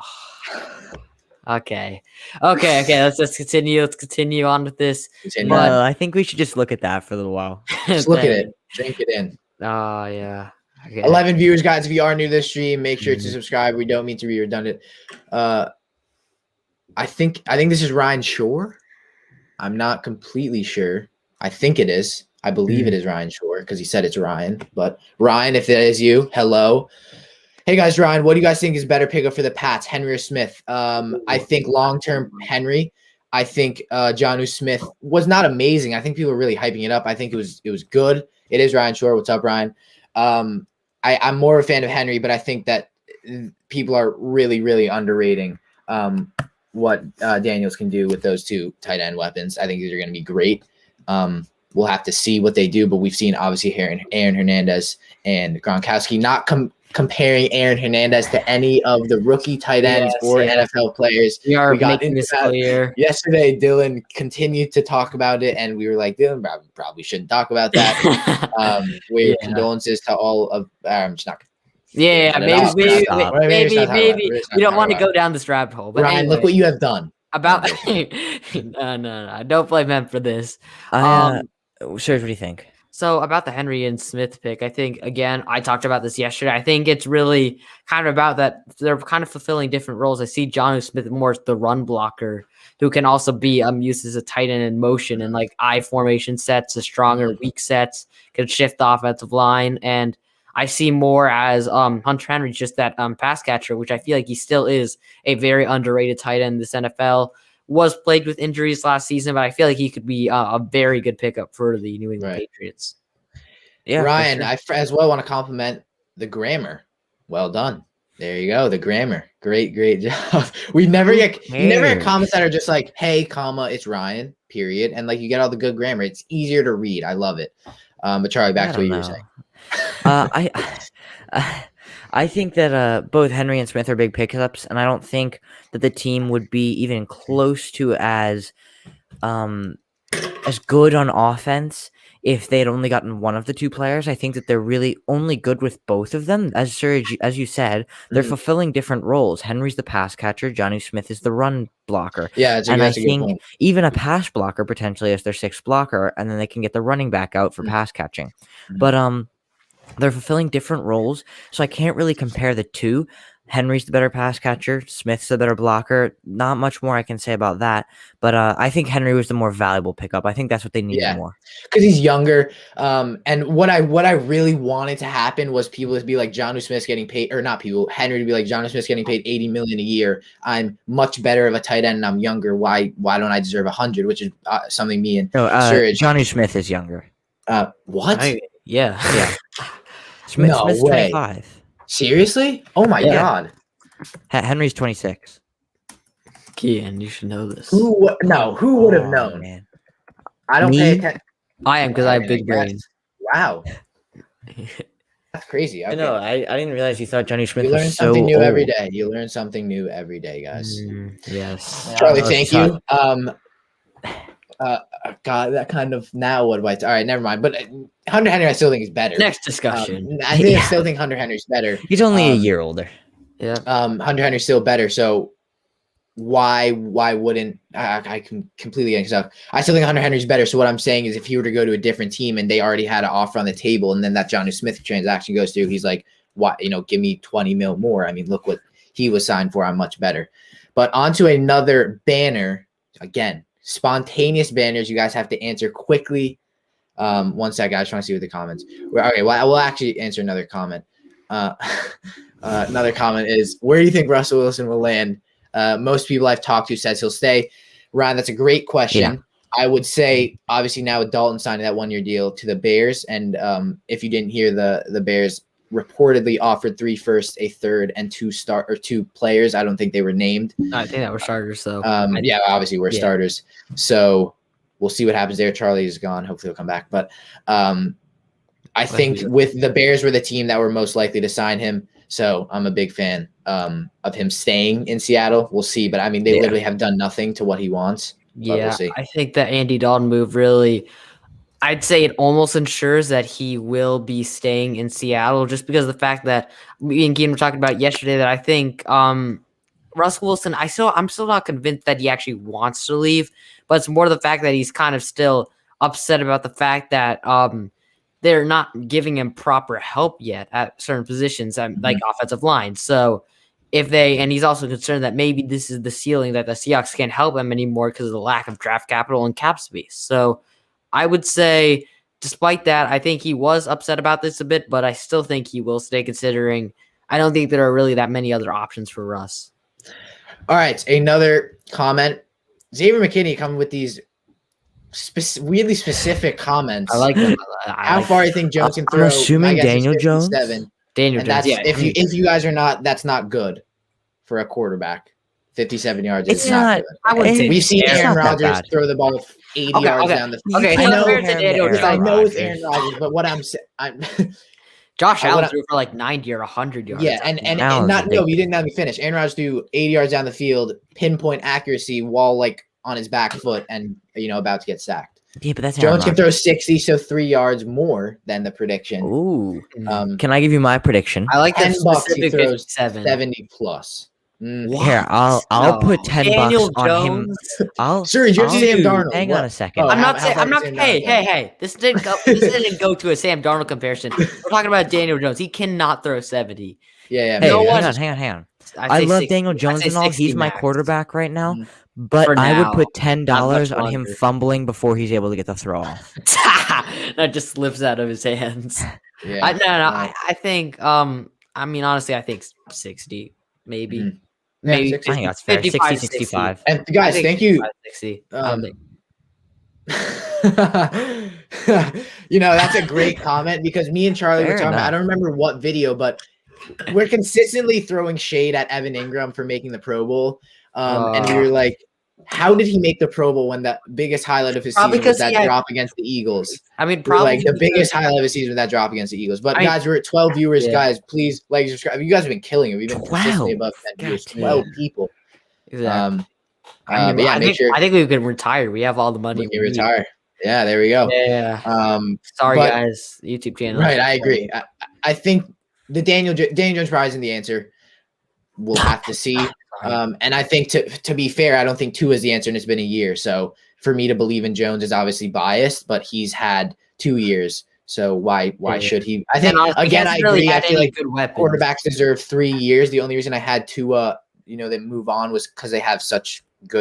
Okay. Let's just continue. Let's continue on with this. Continue. No, I think we should just look at that for a little while. Just look at it. Drink it in. Oh yeah. Okay. 11 viewers, guys. If you are new to this stream, make sure to Mhm. subscribe. We don't mean to be redundant. I think this is Ryan Shore. I'm not completely sure. I think it is. I believe it is Ryan Shore because he said it's Ryan. But Ryan, if that is you, hello. Hey guys, Ryan, what do you guys think is better pickup for the Pats, Henry or Smith? I think long-term Henry. I think Jonnu Smith was not amazing. I think people are really hyping it up. I think it was good. It is Ryan Shore. What's up, Ryan? I'm more a fan of Henry, but I think that people are really, really underrating what Daniels can do with those two tight end weapons. I think these are going to be great. We'll have to see what they do, but we've seen obviously Aaron Hernandez and Gronkowski. Not comparing Aaron Hernandez to any of the rookie tight ends or NFL players. We are got making into this that yesterday. Yesterday, Dylan continued to talk about it, and we were like, Dylan probably shouldn't talk about that. Weird condolences to all of. I'm just not. Yeah, Cut it off. maybe Cut it off. maybe We're just not we don't talking want to about go down this rabbit hole. But Ryan, anyway, look what you have done. about no, don't blame him for this. Serge, what do you think? So about the Henry and Smith pick, I think again I talked about this yesterday. I think it's really kind of about that they're kind of fulfilling different roles. I see Jonnu Smith more as the run blocker, who can also be used as a tight end in motion and like I formation sets, the stronger weak sets, can shift the offensive line. And I see more as Hunter Henry, just that pass catcher, which I feel like he still is a very underrated tight end in this NFL. Was plagued with injuries last season, but I feel like he could be a very good pickup for the New England Patriots. Yeah, Ryan, sure. I as well want to compliment the grammar. Well done. There you go. The grammar. Great job. You never get comments that are just like, hey, comma, it's Ryan, period. And like you get all the good grammar. It's easier to read. I love it. But Charlie, back to what you were saying. I think that both Henry and Smith are big pickups, and I don't think that the team would be even close to as good on offense if they had only gotten one of the two players. I think that they're really only good with both of them. As Serge, as you said, they're fulfilling different roles. Henry's the pass catcher. Jonnu Smith is the run blocker. Yeah, and I think even a pass blocker potentially as their sixth blocker, and then they can get the running back out for pass catching. But they're fulfilling different roles, so I can't really compare the two. Henry's the better pass catcher. Smith's the better blocker. Not much more I can say about that. But I think Henry was the more valuable pickup. I think that's what they needed more. Because he's younger. And what I really wanted to happen was people to be like Jonnu Smith's getting paid, or not people, Henry to be like Jonnu Smith's getting paid $80 million a year. I'm much better of a tight end and I'm younger. Why don't I deserve 100? Which is something me and Surge. Jonnu Smith is younger. What? Yeah. No Smith's way. 25. Seriously? Oh my God. Henry's 26. Kian, you should know this. Who would have known? Man. I don't pay attention. I am, because I have big brain. Wow. That's crazy. Okay. I know. I didn't realize you thought Jonnu Smith You learn was so something new old. every day. You learn something new every day, guys. Yes. Charlie, thank you. God, that kind of now what do I? All right, never mind. But Hunter Henry, I still think is better. Next discussion. I still think Hunter Henry's better. He's only a year older. Yeah. Hunter Henry's still better. So why wouldn't I can completely understand. I still think Hunter Henry's better. So what I'm saying is, if he were to go to a different team and they already had an offer on the table, and then that Jonnu Smith transaction goes through, he's like, "What? Give me 20 mil more." I mean, look what he was signed for. I'm much better. But onto another banner again. Spontaneous banners. You guys have to answer quickly. One sec, guys. Trying to see what the comments. Okay, well, I will actually answer another comment. Another comment is, where do you think Russell Wilson will land? Most people I've talked to says he'll stay. Ryan, that's a great question. Yeah. I would say, obviously, now with Dalton signing that 1-year deal to the Bears, and if you didn't hear, the Bears reportedly offered 3 firsts, a third, and 2 players. I don't think they were named. I think that were starters, though. Yeah, obviously we're starters. So we'll see what happens there. Charlie is gone. Hopefully he'll come back. But I think with the Bears were the team that were most likely to sign him. So I'm a big fan of him staying in Seattle. We'll see. But I mean, they literally have done nothing to what he wants. Yeah, we'll see. I think the Andy Dalton move really, I'd say it almost ensures that he will be staying in Seattle, just because of the fact that me and Keaton were talking about yesterday, that I think Russell Wilson, I'm still not convinced that he actually wants to leave, but it's more the fact that he's kind of still upset about the fact that they're not giving him proper help yet at certain positions, like offensive line. So and he's also concerned that maybe this is the ceiling, that the Seahawks can't help him anymore because of the lack of draft capital and cap space. So I would say, despite that, I think he was upset about this a bit, but I still think he will stay, considering I don't think there are really that many other options for Russ. All right, another comment. Xavier McKinney coming with these really specific comments. I like them. How far do you think Jones can throw? I'm assuming Daniel Jones. Daniel Jones. Yeah, if you guys are not, that's not good for a quarterback. 57 yards is not good. I wouldn't say We've seen Aaron Rodgers bad. throw the ball 80 yards down the field. Okay, I know it's Aaron Rodgers, but what I'm saying, Josh Allen threw for like 90 or 100 yards. Yeah, and you didn't let me finish. Aaron Rodgers threw 80 yards down the field, pinpoint accuracy, while like on his back foot, and about to get sacked. Yeah, but that's Jones can throw 60, so 3 yards more than the prediction. Ooh. Can I give you my prediction? I like the $10 he specific throws 57. 70 plus. Here, I'll put $10 on him. Sir, you're Sam Darnold. Hang on a second. Oh, I'm not saying. Hey! This didn't go to a Sam Darnold comparison. We're talking about Daniel Jones. He cannot throw 70. Yeah. Hey, hang on. I love 60. Daniel Jones and all. He's my quarterback right now. But I would put $10 on him fumbling before he's able to get the throw off. That just slips out of his hands. Yeah. I think. Honestly, I think 60, maybe. Yeah, maybe 60. I think that's fair. 60, 65. And guys, thank you. 60. That's a great comment, because me and Charlie were talking about, I don't remember what video, but we're consistently throwing shade at Evan Ingram for making the Pro Bowl. And we were like, how did he make the Pro Bowl when the biggest highlight of his season was that drop against the Eagles? Probably like the biggest highlight of his season was that drop against the Eagles. But guys, we're at 12 viewers. Guys, please like, subscribe. You guys have been killing it. We've been consistently above 10 viewers. 12 people. Exactly. I think we can retire. We have all the money. We can retire. Yeah, there we go. Yeah. Sorry, guys. YouTube channel. Right, I agree. I think the Daniel Jones prize in the answer. We'll have to see. And I think to be fair, I don't think 2 is the answer, and it's been a year. So for me to believe in Jones is obviously biased, but he's had 2 years So why Yeah. should he? I think And honestly, he again, I hasn't really agree. I had feel any like good weapons. quarterbacks deserve 3 years. The only reason I had to they move on was because they have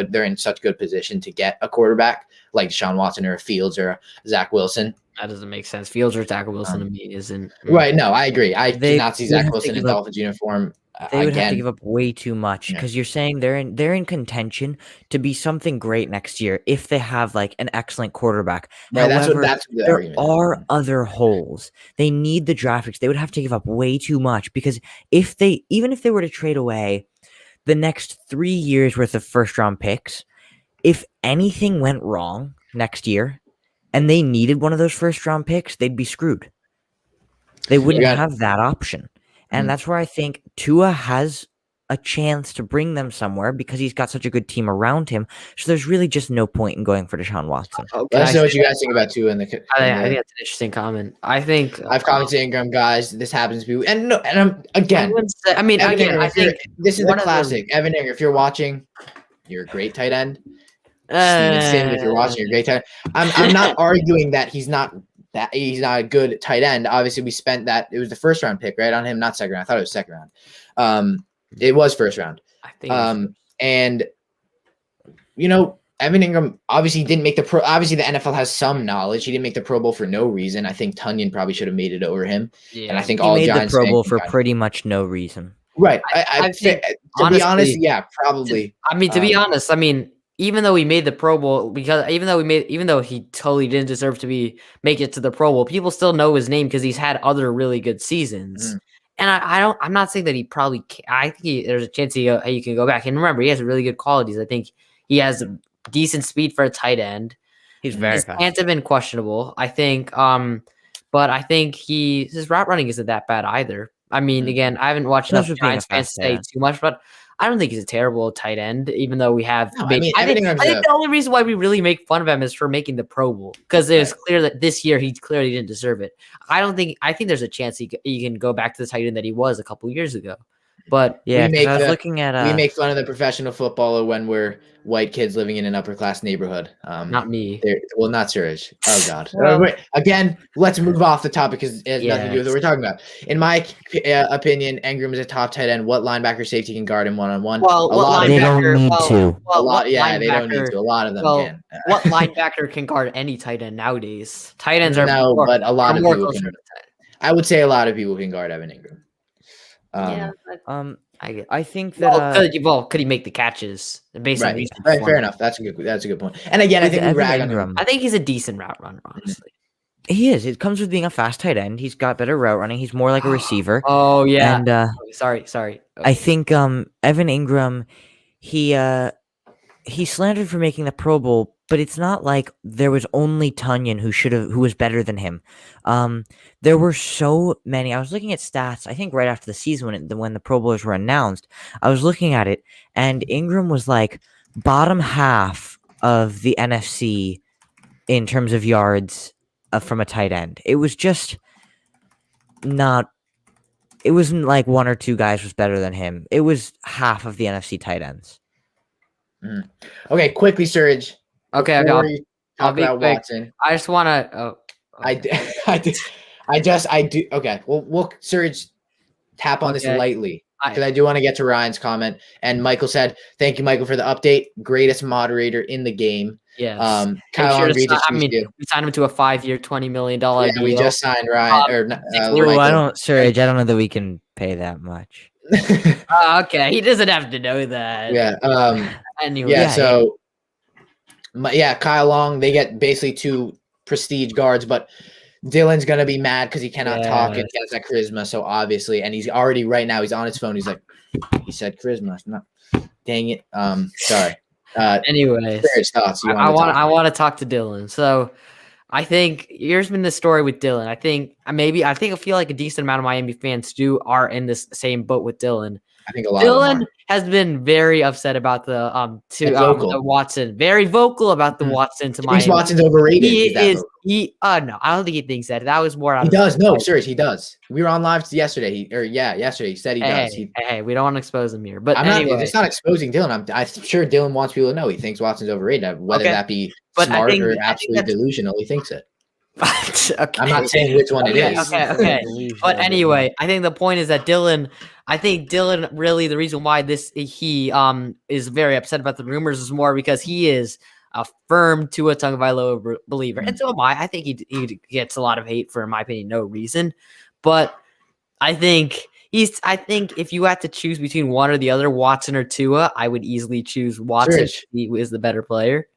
they're in such good position to get a quarterback like Deshaun Watson or a Fields or a Zach Wilson. That doesn't make sense. Fields or Zach Wilson to me isn't Right. No, I agree. I They did not see would Zach have to Wilson in give up- Dolphins uniform They would have to again. give up way too much Yeah. because you're saying they're in contention to be something great next year if they have like an excellent quarterback. Right, However, that's the there argument. are other holes. They need the draft picks. They would have to give up way too much because even if they were to trade away the next 3 years worth of first round picks, if anything went wrong next year and they needed one of those first round picks, they'd be screwed. They wouldn't have that option. And that's where I think Tua has a chance to bring them somewhere because he's got such a good team around him. So there's really just no point in going for Deshaun Watson. Let us know what you guys think about Tua in the. I think that's an interesting comment. I think I've commented Ingram, guys. This happens to be, and I'm again. Evan Ingram, I think this is the classic. Evan Ingram, if you're watching, you're a great tight end. Steven Sims, if you're watching, you're a great tight end. I'm not arguing that he's not a good tight end. Obviously, we spent that. It was the first round pick, right, on him, not second round. I thought it was second round. It was first round. I think and Evan Ingram obviously didn't make the pro. Obviously, the NFL has some knowledge. He didn't make the Pro Bowl for no reason. I think Tunyon probably should have made it over him. Yeah. And I think He all made the Giants Pro Bowl fans for got it. pretty much no reason. Right. I think, to be honest, yeah, probably. To be honest, even though he made the Pro Bowl, even though he totally didn't deserve to make it to the Pro Bowl, people still know his name because he's had other really good seasons. Mm. And I'm not saying that he probably. I think there's a chance he can go back. And remember, he has really good qualities. I think he has decent speed for a tight end. He's very His fast. hands have been questionable. I think. But I think his route running isn't that bad either. Again, I haven't watched enough Giants fans say too much, but I don't think he's a terrible tight end, even though we have. No, I think the only reason why we really make fun of him is for making the Pro Bowl because it was clear that this year he clearly didn't deserve it. I think there's a chance he can go back to the tight end that he was a couple years ago. But yeah, I was we make fun of the professional footballer when we're white kids living in an upper class neighborhood. Not me. Well, not Suraj. Oh God. Well, again, let's move off the topic because it has nothing to do with what we're talking about. In my opinion, Ingram is a top tight end. What linebacker safety can guard him one-on-one? They don't need to. They don't need to. A lot of them can. What linebacker can guard any tight end nowadays? Tight ends are but a lot of people can. I would say a lot of people can guard Evan Ingram. I think that could he make the catches based on these? Right, fair enough. That's a good point. And again, I think we rag on him. I think he's a decent route runner, honestly. He is. It comes with being a fast tight end. He's got better route running. He's more like a receiver. Oh yeah. And sorry. Okay. I think Evan Ingram, he slandered for making the Pro Bowl, but it's not like there was only Tunyon who was better than him. There were so many. I was looking at stats. I think right after the season when the Pro Bowlers were announced, I was looking at it, and Ingram was like bottom half of the NFC in terms of yards from a tight end. It was just not. It wasn't like one or two guys was better than him. It was half of the NFC tight ends. Mm. Okay, quickly, Surge. Okay, I'll be about quick. Watson. I just want to. Oh, okay. I do. Okay, well, we'll Surge tap on this lightly because I do want to get to Ryan's comment. And Michael said, "Thank you, Michael, for the update. Greatest moderator in the game." Yes. Kyle we signed him to a 5-year, $20 million deal. We just signed Ryan. I don't know that we can pay that much. Okay, he doesn't have to know that. Yeah. Anyway. Yeah. Kyle Long. They get basically 2 prestige guards, but Dylan's gonna be mad because he cannot talk and he has that charisma. So obviously, and he's already right now. He's on his phone. He's like, he said charisma. Dang it. Sorry. Anyways, thoughts. I want to talk to Dylan. So I think here's been the story with Dylan. I feel like a decent amount of Miami fans are in this same boat with Dylan. I think a lot. Dylan has been very upset about the Watson. Very vocal about the Watson to Miami. Watson's overrated. No, I don't think he thinks that. That was more. He does. No, serious. He does. We were on live yesterday. Yesterday. He said he does. Hey, we don't want to expose him here. But it's not exposing Dylan. I'm sure Dylan wants people to know he thinks Watson's overrated. Whether that be smart or absolutely delusional, he thinks it. Okay. I'm not saying which one it Okay, is. okay. But anyway, I think the point is that Dylan really the reason why he is very upset about the rumors is more because he is a firm Tua Tagovailoa believer. And so am I. I think he gets a lot of hate for, in my opinion, no reason. But I think if you had to choose between one or the other, Watson or Tua, I would easily choose Watson. He is the better player.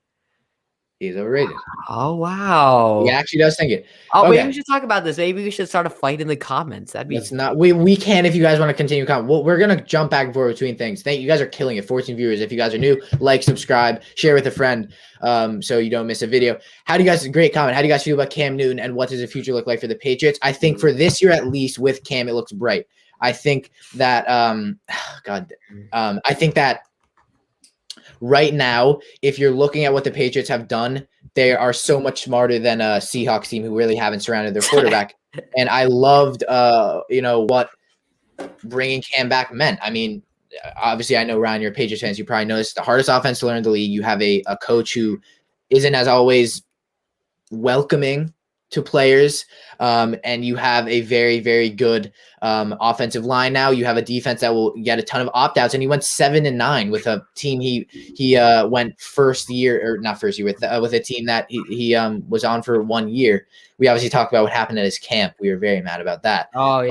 He's overrated. Oh wow. He actually does think it. Oh, Okay. maybe we should talk about this. Maybe we should start a fight in the comments. That'd be Let's not. We can if you guys want to continue comment. Well, we're gonna jump back and forth between things. Thank you guys are killing it. 14 viewers. If you guys are new, like, subscribe, share with a friend, so you don't miss a video. How do you guys? Great comment. How do you guys feel about Cam Newton and what does the future look like for the Patriots? I think for this year at least with Cam, it looks bright. I think that I think that right now, if you're looking at what the Patriots have done, they are so much smarter than a Seahawks team who really haven't surrounded their quarterback. And I loved, what bringing Cam back meant. I mean, obviously, I know, Ryan, you're a Patriots fans. You probably know this is the hardest offense to learn in the league. You have a coach who isn't, as always, welcoming to players, and you have a very, very good offensive line now. You have a defense that will get a ton of opt-outs, and he went 7-9 with a team he went with a team that he was on for 1 year. We obviously talked about what happened at his camp. We were very mad about that. Oh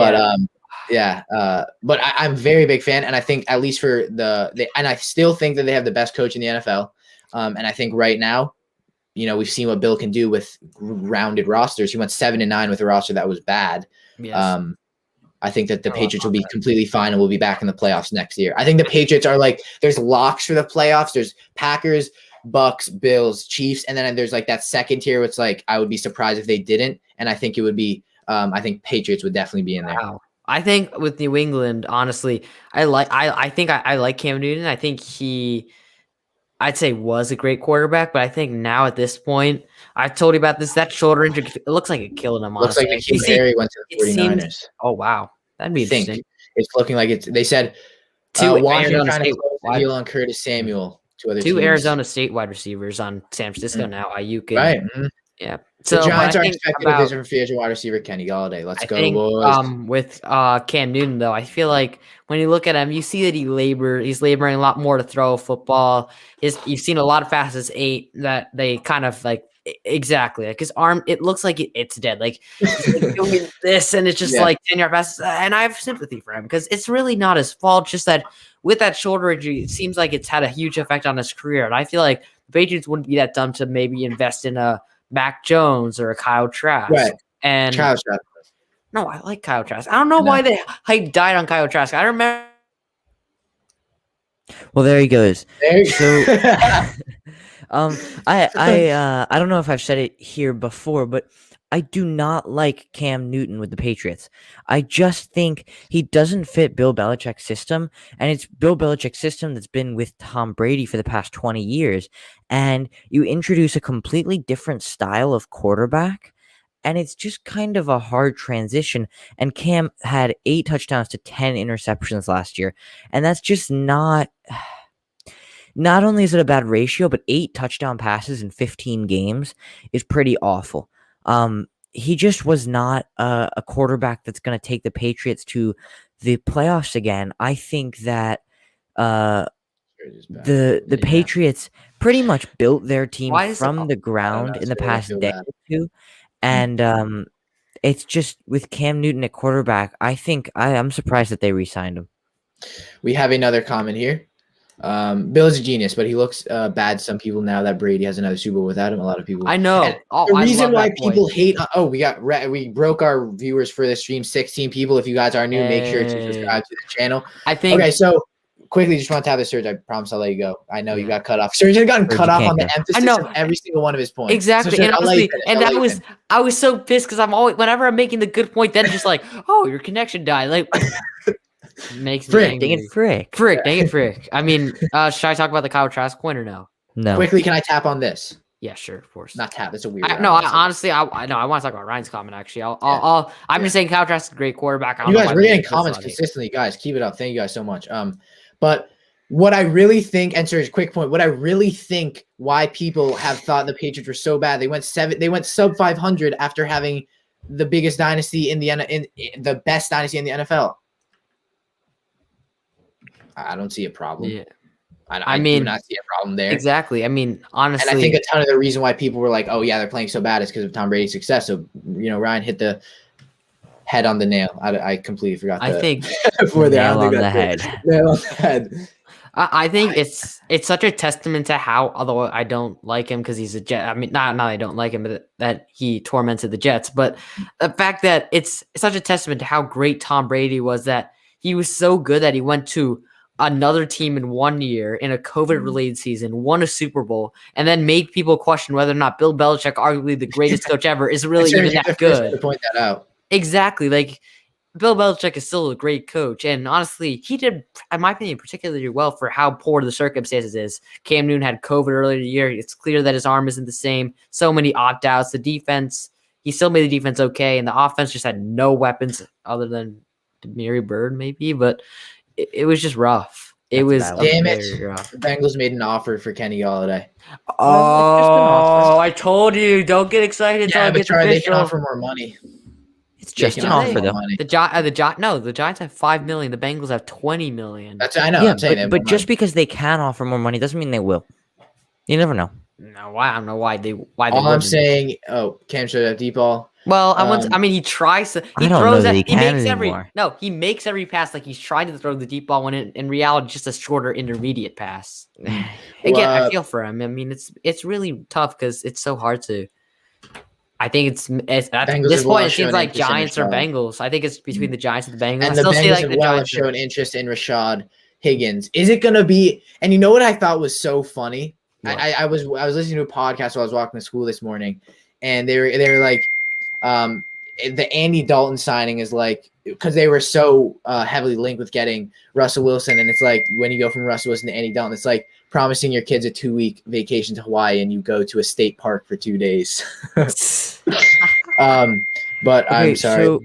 yeah. But I'm a very big fan, and I think at least for and I still think that they have the best coach in the NFL. And I think right now, we've seen what Bill can do with rounded rosters. He went 7-9 with a roster that was bad. Yes. I think that the Patriots will be completely fine and we'll be back in the playoffs next year. I think the Patriots are there's locks for the playoffs. There's Packers, Bucks, Bills, Chiefs, and then there's that second tier. It's I would be surprised if they didn't. And I think it would be. I think Patriots would definitely be in there. Wow. I think with New England, honestly, I like Cam Newton. I think I'd say was a great quarterback, but I think now at this point, I told you about this. That shoulder injury, it looks like it killed him. Looks Honestly. like N'Keal Harry went to the 49ers. Oh wow, that'd be interesting. It's looking like it's. They said Washington trying to close the deal on Curtis Samuel. Two Arizona State wide receivers on San Francisco now. Ayuk and, right. Yeah. So the Giants are expecting a visit from free agent wide receiver Kenny Golladay. Let's go, boys. With Cam Newton, though, I feel like when you look at him, you see that he's laboring a lot more to throw a football. You've seen a lot of passes 8 that they kind of exactly his arm. It looks like it's dead. He's doing this, and it's just 10-yard passes. And I have sympathy for him because it's really not his fault. Just that with that shoulder injury, it seems like it's had a huge effect on his career. And I feel like the Patriots wouldn't be that dumb to maybe invest in a Mac Jones or a Kyle Trask. Right. And Kyle Trask. No, I like Kyle Trask. I don't know why the hype died on Kyle Trask. I remember. Well, there he goes. There you So, I don't know if I've said it here before, but I do not like Cam Newton with the Patriots. I just think he doesn't fit Bill Belichick's system, and it's Bill Belichick's system that's been with Tom Brady for the past 20 years. And you introduce a completely different style of quarterback, and it's just kind of a hard transition. And Cam had 8 touchdowns to 10 interceptions last year, and that's just not only is it a bad ratio, but 8 touchdown passes in 15 games is pretty awful. He just was not a quarterback that's going to take the Patriots to the playoffs again. I think that the Patriots pretty much built their team from the ground in the past decade or two, and it's just with Cam Newton at quarterback. I think I'm surprised that they re-signed him. We have another comment here. Bill is a genius, but he looks bad to some people now that Brady has another Super Bowl without him. A lot of people. I know. The reason why people hate. We broke our viewers for this stream. 16 people. If you guys are new, make sure to subscribe to the channel. I think. Okay, so quickly, just want to have this, Serge. I promise I'll let you go. I know you got cut off. Serge had gotten cut off on the emphasis of every single one of his points. Exactly. So, Serge, and honestly, I was so pissed because I'm always whenever I'm making the good point, then just your connection died. Makes me angry. Dang it, frick. I mean, should I talk about the Kyle Trask point or no? No. Quickly, can I tap on this? Yeah, sure, of course. Not tap. That's a weird. Honestly, I want to talk about Ryan's comment. Actually, I'm just saying Kyle Trask is a great quarterback. You guys, we're getting comments consistently, guys. Keep it up. Thank you guys so much. But What I really think, and Serge, quick point. What I really think why people have thought the Patriots were so bad. They went sub 500 after having the biggest dynasty in the best dynasty in the NFL. I don't see a problem. Yeah. I mean, do not see a problem there. Exactly. I mean, honestly, and I think a ton of the reason why people were like, "Oh yeah, they're playing so bad," is because of Tom Brady's success. So Ryan hit the head on the nail. I completely forgot. I think nail on the head. Nail on the head. I think it's such a testament to how, although I don't like him because he's a Jet. I mean, not that I don't like him, but that he tormented the Jets. But the fact that it's such a testament to how great Tom Brady was, that he was so good that he went to another team in 1 year in a COVID-related season, won a Super Bowl, and then made people question whether or not Bill Belichick, arguably the greatest coach ever, is really even that good. To point that out. Exactly. Like, Bill Belichick is still a great coach, and honestly, he did, in my opinion, particularly well for how poor the circumstances is. Cam Newton had COVID earlier in the year. It's clear that his arm isn't the same. So many opt-outs. The defense, he still made the defense okay, and the offense just had no weapons other than Mary Bird, maybe, but it was just rough. It was damn it. Rough. The Bengals made an offer for Kenny Galladay. Oh, I told you, don't get excited. Yeah, but they can offer more money. It's just an offer, though. The Giants have $5 million. The Bengals have $20 million. I know. Yeah, I'm saying but just because they can offer more money doesn't mean they will. You never know. No, I don't know why they. All I'm saying. Oh, Cam showed up deep ball. Well, I mean, he tries to. He throws it. He makes he makes every pass like he's trying to throw the deep ball when in reality just a shorter intermediate pass. Again, I feel for him. I mean, it's really tough because it's so hard to. I think it's at this point it seems like Giants or Bengals. I think it's between the Giants and the Bengals. And the Bengals have shown interest in Rashad Higgins. Is it gonna be? And you know what I thought was so funny? I was listening to a podcast while I was walking to school this morning, and they were like, the Andy Dalton signing is like, because they were so heavily linked with getting Russell Wilson, and it's like when you go from Russell Wilson to Andy Dalton, it's like promising your kids a 2-week vacation to Hawaii and you go to a state park for 2 days. But I'm sorry.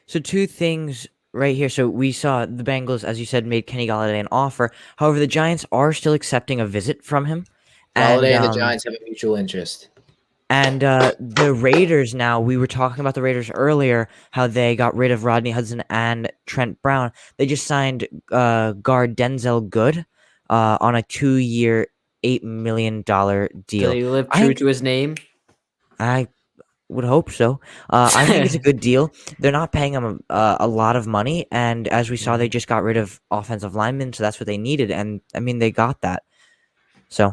So two things right here. So we saw the Bengals, as you said, made Kenny Galladay an offer. However, the Giants are still accepting a visit from him. Galladay and the Giants have a mutual interest. And the Raiders now, we were talking about the Raiders earlier, how they got rid of Rodney Hudson and Trent Brown. They just signed guard Denzel Good on a 2-year, $8 million deal. Did he live true to his name? I would hope so. I think it's a good deal. They're not paying him a lot of money, and as we saw, they just got rid of offensive linemen, so that's what they needed, and I mean, they got that. So...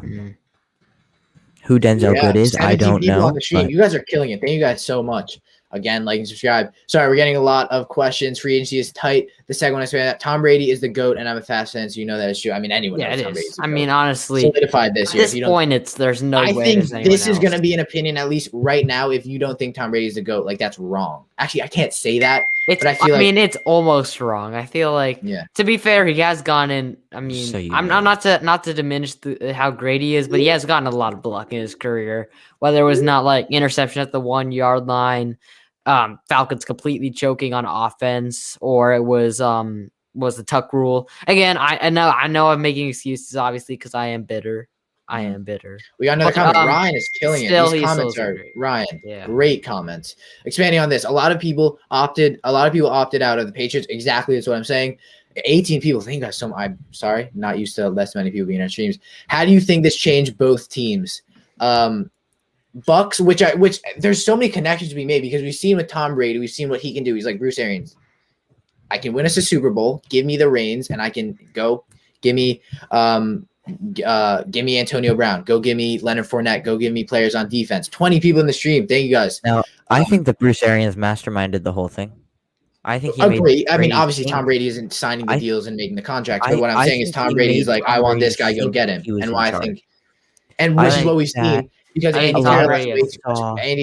Who Denzel Good is, I don't know. You guys are killing it. Thank you guys so much. Again, like and subscribe. Sorry, we're getting a lot of questions. Free agency is tight. The second one I say that Tom Brady is the GOAT, and I'm a fast fan, so you know that is true. I mean, anyone knows Tom Brady's the GOAT. I mean, honestly, solidified this year. At this point, there's no way. I think this is going to be an opinion, at least right now. If you don't think Tom Brady is the GOAT, like that's wrong. Actually, I can't say that. But I mean, it's almost wrong. I feel like, to be fair, he has gone in. I mean, I'm not to diminish how great he is, but he has gotten a lot of luck in his career. Whether it was not like interception at the 1-yard line, Falcons completely choking on offense, or it was the tuck rule. Again, I know I'm making excuses, obviously, because I am bitter. We got another comment. Ryan is killing it. These comments are Ryan. Yeah. Great comments. Expanding on this, a lot of people opted out of the Patriots. Exactly, that's what I'm saying. 18 people. I think I'm sorry, not used to less many people being on streams. How do you think this changed both teams? Bucks, which there's so many connections to be made because we've seen with Tom Brady, we've seen what he can do. He's like Bruce Arians. I can win us a Super Bowl. Give me the reins, and I can go. Give me Antonio Brown. Go give me Leonard Fournette. Go give me players on defense. 20 people in the stream. Thank you guys. Now, I think that Bruce Arians masterminded the whole thing. I think he agree. I mean, obviously, Tom Brady isn't signing the deals and making the contracts. But what I'm saying is Tom Brady is like, I want this guy. Go get him. And why I think, and which is what we've seen. Because Andy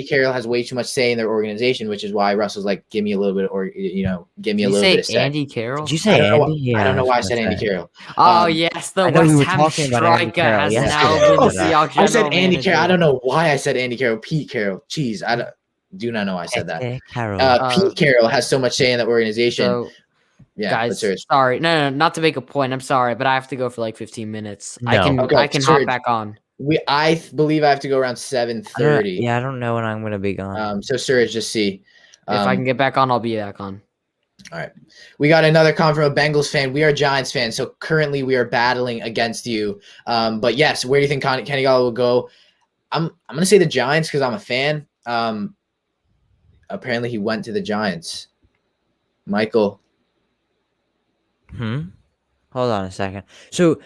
Carroll has way too much say in their organization, which is why Russell's like, give me a little bit, or give me a little bit of say. Andy Carroll? Did you say Andy? I don't know why I said Andy Carroll. Oh yes, the West Ham striker has now been the Seahawks. I said Andy Carroll. I don't know why I said Andy Carroll. Pete Carroll. Jeez, do not know why I said that. Pete Carroll has so much say in the organization. Yeah, Guys, Serge. sorry. No, not to make a point. I'm sorry, but I have to go for like 15 minutes. No. I can hop Serge. back on. I believe I have to go around 7:30. Yeah, I don't know when I'm gonna be gone. So Serge, just see. If I can get back on, I'll be back on. All right. We got another comment from a Bengals fan. We are Giants fans, so currently we are battling against you. But yes, where do you think Kenny Galladay will go? I'm gonna say the Giants because I'm a fan. Apparently he went to the Giants. Michael. Hold on a second. So,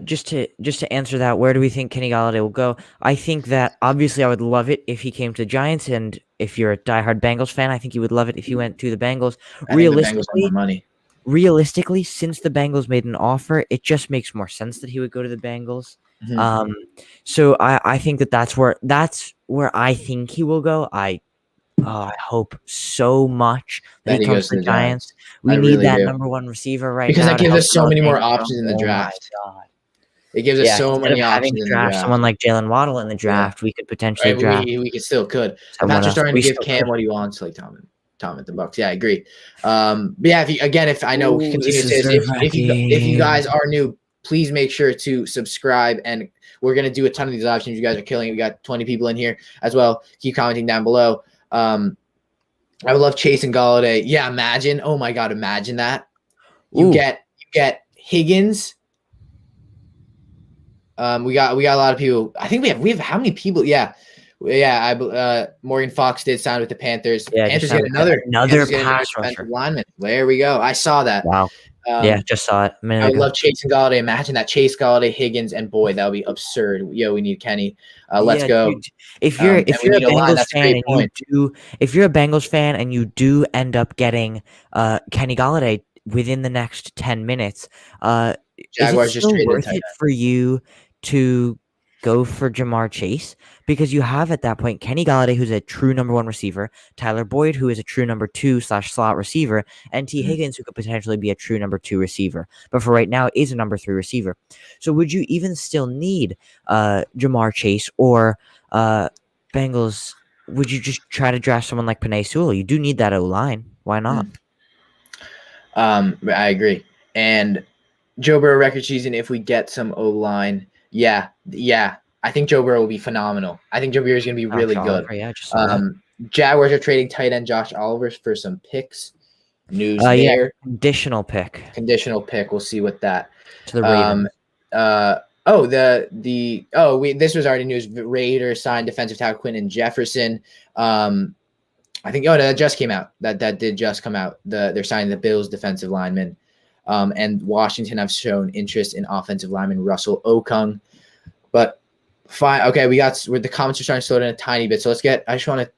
just to answer that, where do we think Kenny Galladay will go? I think that obviously I would love it if he came to the Giants, and if you're a diehard Bengals fan, I think you would love it if he went to the Bengals. I think the Bengals have more money. Realistically, since the Bengals made an offer, it just makes more sense that he would go to the Bengals. So I think that's where I think he will go. I hope so much that he comes to the Giants. We need that number one receiver right now. Because that gives us so many more options in the draft. It gives us so many options in the draft. Someone like Jalen Waddle in the draft, we could potentially draft. We could. Patriots starting to give Cam what he wants, like Tom at the Bucks. Yeah, I agree. But yeah, if I know, continue to say this, if you guys are new, please make sure to subscribe, and we're gonna do a ton of these live streams. You guys are killing it. We got 20 people in here as well. Keep commenting down below. I would love Chase and Galladay. Yeah, imagine. Oh my God, imagine that. You get Higgins. We got a lot of people. I think we have how many people? Yeah. Morgan Fox did sign with the Panthers. Yeah, Panthers get another pass rusher lineman. There we go. I saw that. Wow. Just saw it. I would love Chase and Galladay. Imagine that, Chase, Galladay, Higgins, and boy, that would be absurd. Yo, we need Kenny. Let's go. Dude, if you're a Bengals fan if you're a Bengals fan and you do end up getting Kenny Galladay within the next 10 minutes, Jaguars is it still worth it for you to go for Jamar Chase? Because you have at that point Kenny Galladay, who's a true number one receiver, Tyler Boyd, who is a true number 2/slot receiver, and T. Higgins, who could potentially be a true number 2 receiver, but for right now is a number 3 receiver. So would you even still need Jamar Chase, or Bengals? Would you just try to draft someone like Penei Sewell? You do need that O-line. Why not? I agree. And Joe Burrow record season, if we get some O-line, yeah. I think Joe Burrow will be phenomenal. I think Joe Burrow is going to be really good. Jaguars are trading tight end Josh Oliver for some picks. News there. Conditional pick. We'll see what that. To the Ravens. This was already news. Raiders signed defensive tackle Quinton Jefferson. I think that just came out. That did just come out. They're signing the Bills defensive lineman. And Washington have shown interest in offensive lineman Russell Okung. But fine. Okay, the comments are starting to slow down a tiny bit. So I just want to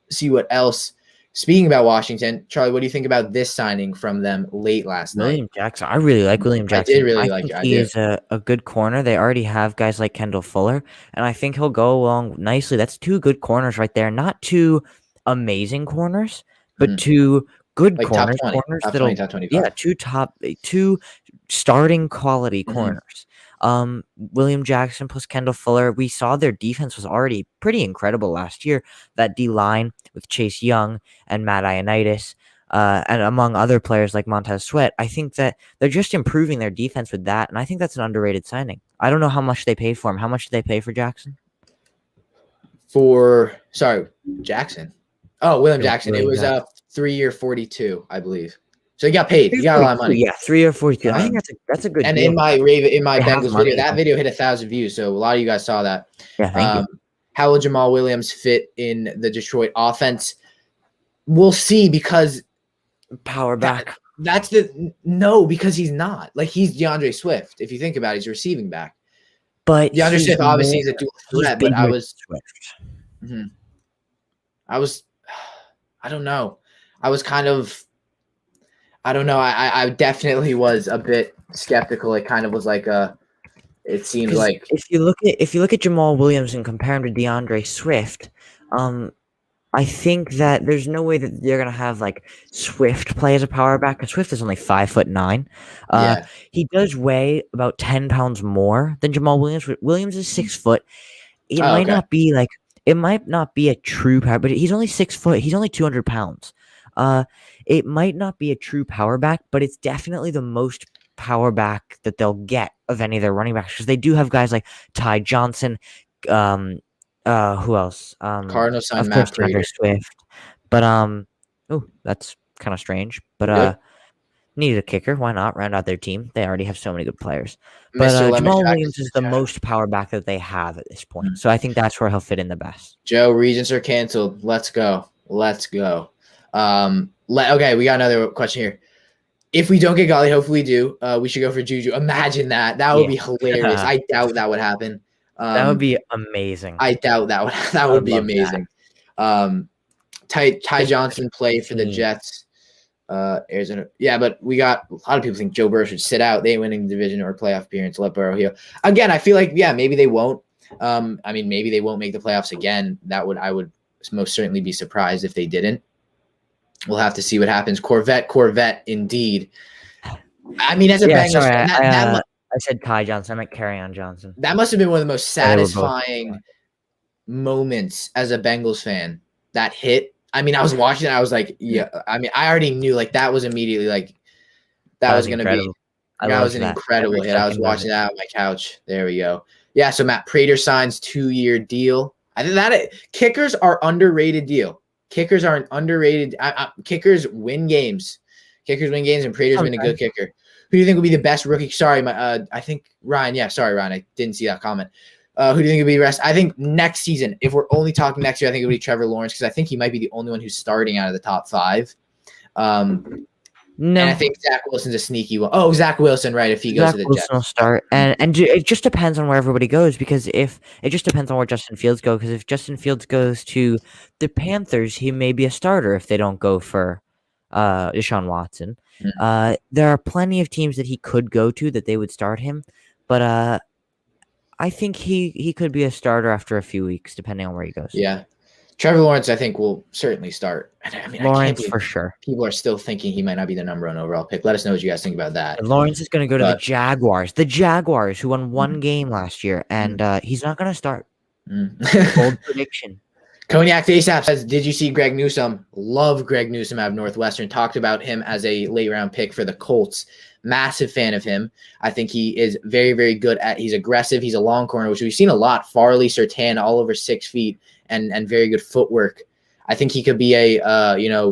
see what else. Speaking about Washington, Charlie, what do you think about this signing from them late last night? William Jackson. I really like William Jackson. I did really like it. He is a good corner. They already have guys like Kendall Fuller, and I think he'll go along nicely. That's 2 good corners right there. Not 2 amazing corners, but 2 good corners. Corners that'll, top 25. 2 starting quality corners. William Jackson plus Kendall Fuller. We saw their defense was already pretty incredible last year. That D line with Chase Young and Matt Ioannidis, and among other players like Montez Sweat. I think that they're just improving their defense with that, and I think that's an underrated signing. I don't know how much they paid for him. How much did they pay for Jackson? Jackson. Oh, William Jackson. It was 3-year 42, I believe. So he got paid. He got a lot of money. Yeah, 3 or 42. I think that's a good. And deal. in my Bengals video, that video hit 1,000 views. So a lot of you guys saw that. Yeah, thank you. How will Jamal Williams fit in the Detroit offense? We'll see, because power back. Because he's not. Like, he's DeAndre Swift. If you think about it, he's a receiving back. But DeAndre Swift obviously is a dual threat. But I was. I don't know. I was kind of. I don't know. I definitely was a bit skeptical. It kind of was like it seemed like if you look at Jamal Williams and compare him to DeAndre Swift, I think that there's no way that they're gonna have like Swift play as a power back, because Swift is only 5'9". He does weigh about 10 pounds more than Jamal Williams. Williams is 6 foot. It might not be a true power, but he's only 6 foot. He's only 200 pounds. It might not be a true power back, but it's definitely the most power back that they'll get of any of their running backs because they do have guys like Ty Johnson. Who else? Cardinals signed Of course, Matt Prater. DeAndre Swift. But that's kind of strange. But Yep. needed a kicker. Why not round out their team? They already have so many good players. Mr. But Jamal Lemishak Williams is the most power back that they have at this point. So I think that's where he'll fit in the best. Joe, Regents are canceled. Let's go. Okay, we got another question here. If we don't get Golly, hopefully we do. We should go for Juju. Imagine that. That would be hilarious. I doubt that would happen. That would be amazing. I doubt that would be amazing. Ty Johnson play for the Jets. Arizona. Yeah, but we got a lot of people think Joe Burrow should sit out. They ain't winning the division or playoff appearance. Let Burrow heal. Again, I feel like, maybe they won't. Maybe they won't make the playoffs again. I would most certainly be surprised if they didn't. We'll have to see what happens. Corvette, indeed. I mean, as a Bengals fan, I said Ty Johnson. I meant Kerryon Johnson. That must have been one of the most satisfying moments as a Bengals fan. That hit. I mean, I was watching it. I was like, yeah. I mean, I already knew that was immediately that was going to be. That was an incredible hit. I was watching that on my couch. There we go. Yeah. So Matt Prater signs 2-year deal. I think that kickers are underrated deal. Kickers are an underrated. Kickers win games. And Prater's been a good kicker. Who do you think would be the best rookie? Sorry, I think Ryan. Yeah, sorry, Ryan. I didn't see that comment. Who do you think would be the rest? I think next season, if we're only talking next year, I think it would be Trevor Lawrence because I think he might be the only one who's starting out of the top 5. No, and I think Zach Wilson's a sneaky one. Oh, Zach Wilson, right? If he goes to the Jets, will start, and it just depends on where everybody goes because if it just depends on where Justin Fields goes. Because if Justin Fields goes to the Panthers, he may be a starter if they don't go for Deshaun Watson. There are plenty of teams that he could go to that they would start him, but I think he could be a starter after a few weeks, depending on where he goes. Yeah. Trevor Lawrence, I think, will certainly start. I mean, Lawrence for sure. People are still thinking he might not be the number 1 overall pick. Let us know what you guys think about that. And Lawrence is going to go to the Jaguars. The Jaguars, who won 1 game last year, and he's not going to start. Bold prediction. Cognac ASAP says, did you see Greg Newsome? Love Greg Newsome out of Northwestern. Talked about him as a late-round pick for the Colts. Massive fan of him. I think he is very, very good he's aggressive. He's a long corner, which we've seen a lot. Farley, Surtain, all over 6 feet and very good footwork. I think he could be a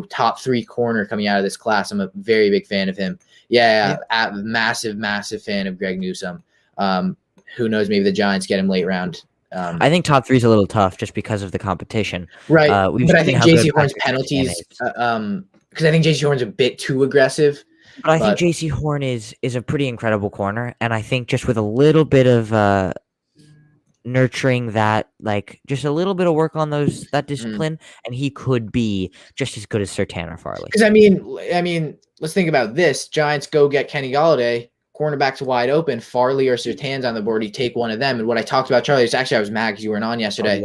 top 3 corner coming out of this class. I'm a very big fan of him. Massive fan of Greg Newsome. Who knows? Maybe the Giants get him late round. I think top 3 is a little tough just because of the competition. Right. But I think JC Horn's penalties, because I think JC Horn's a bit too aggressive. But I think JC Horn is a pretty incredible corner. And I think just with a little bit of nurturing that, just a little bit of work on that discipline, and he could be just as good as Surtain or Farley. Because I mean, let's think about this. Giants go get Kenny Golladay. Cornerbacks wide open, Farley or Surtain's on the board. You take one of them. And what I talked about, Charlie, I was mad because you weren't on yesterday.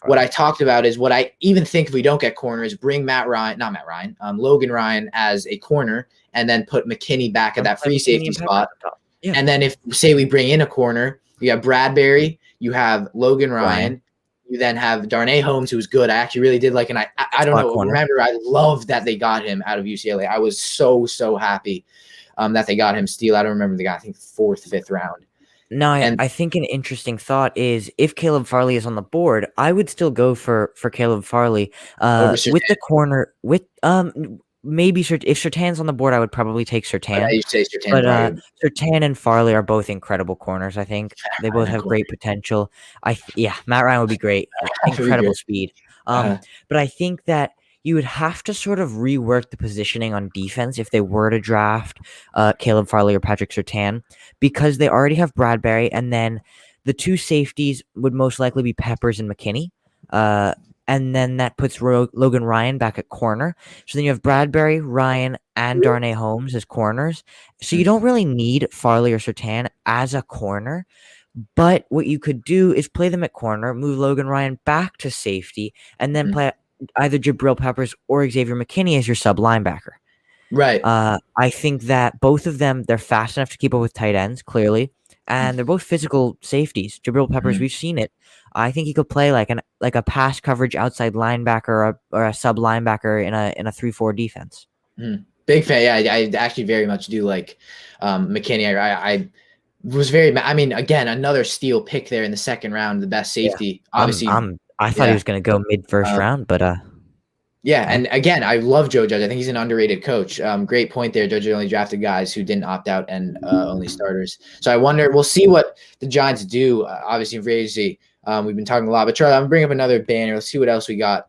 What I talked about is what I even think if we don't get corners, bring Logan Ryan as a corner and then put McKinney back at that free safety spot. Yeah. And then if, say, we bring in a corner, you have Bradbury, you have Logan Ryan. You then have Darnay Holmes, who's good. I actually really did like, and I don't know. Corner. Remember, I loved that they got him out of UCLA. I was so happy. That they got him steal. I don't remember the guy. I think 4th, 5th round. No, I think an interesting thought is if Caleb Farley is on the board, I would still go for Caleb Farley with the corner. With maybe if Surtain's on the board, I would probably take Surtain. You say Surtain, but Surtain and Farley are both incredible corners. I think they both have great potential. Matt Ryan would be great. Incredible speed. But I think that you would have to sort of rework the positioning on defense if they were to draft Caleb Farley or Patrick Surtain, because they already have Bradbury, and then the 2 safeties would most likely be Peppers and McKinney. And then that puts Logan Ryan back at corner. So then you have Bradbury, Ryan, and Darnay Holmes as corners. So you don't really need Farley or Surtain as a corner. But what you could do is play them at corner, move Logan Ryan back to safety, and then play either Jabril Peppers or Xavier McKinney as your sub linebacker. Right. I think that both of them, they're fast enough to keep up with tight ends, clearly. and they're both physical safeties. Jabril Peppers, we've seen it. I think he could play like a pass coverage outside linebacker or a sub linebacker in a 3-4 defense. Big fan. Yeah, I actually very much do like McKinney. I was very. I mean, again, another steal pick there in the second round, the best safety. Yeah. Obviously, I thought he was going to go mid first round, but yeah, and again, I love Joe Judge. I think he's an underrated coach. Great point there. Judge only drafted guys who didn't opt out and only starters. So I wonder. We'll see what the Giants do. Obviously, in free agency, we've been talking a lot. But Charlie, I'm gonna bring up another banner. Let's see what else we got.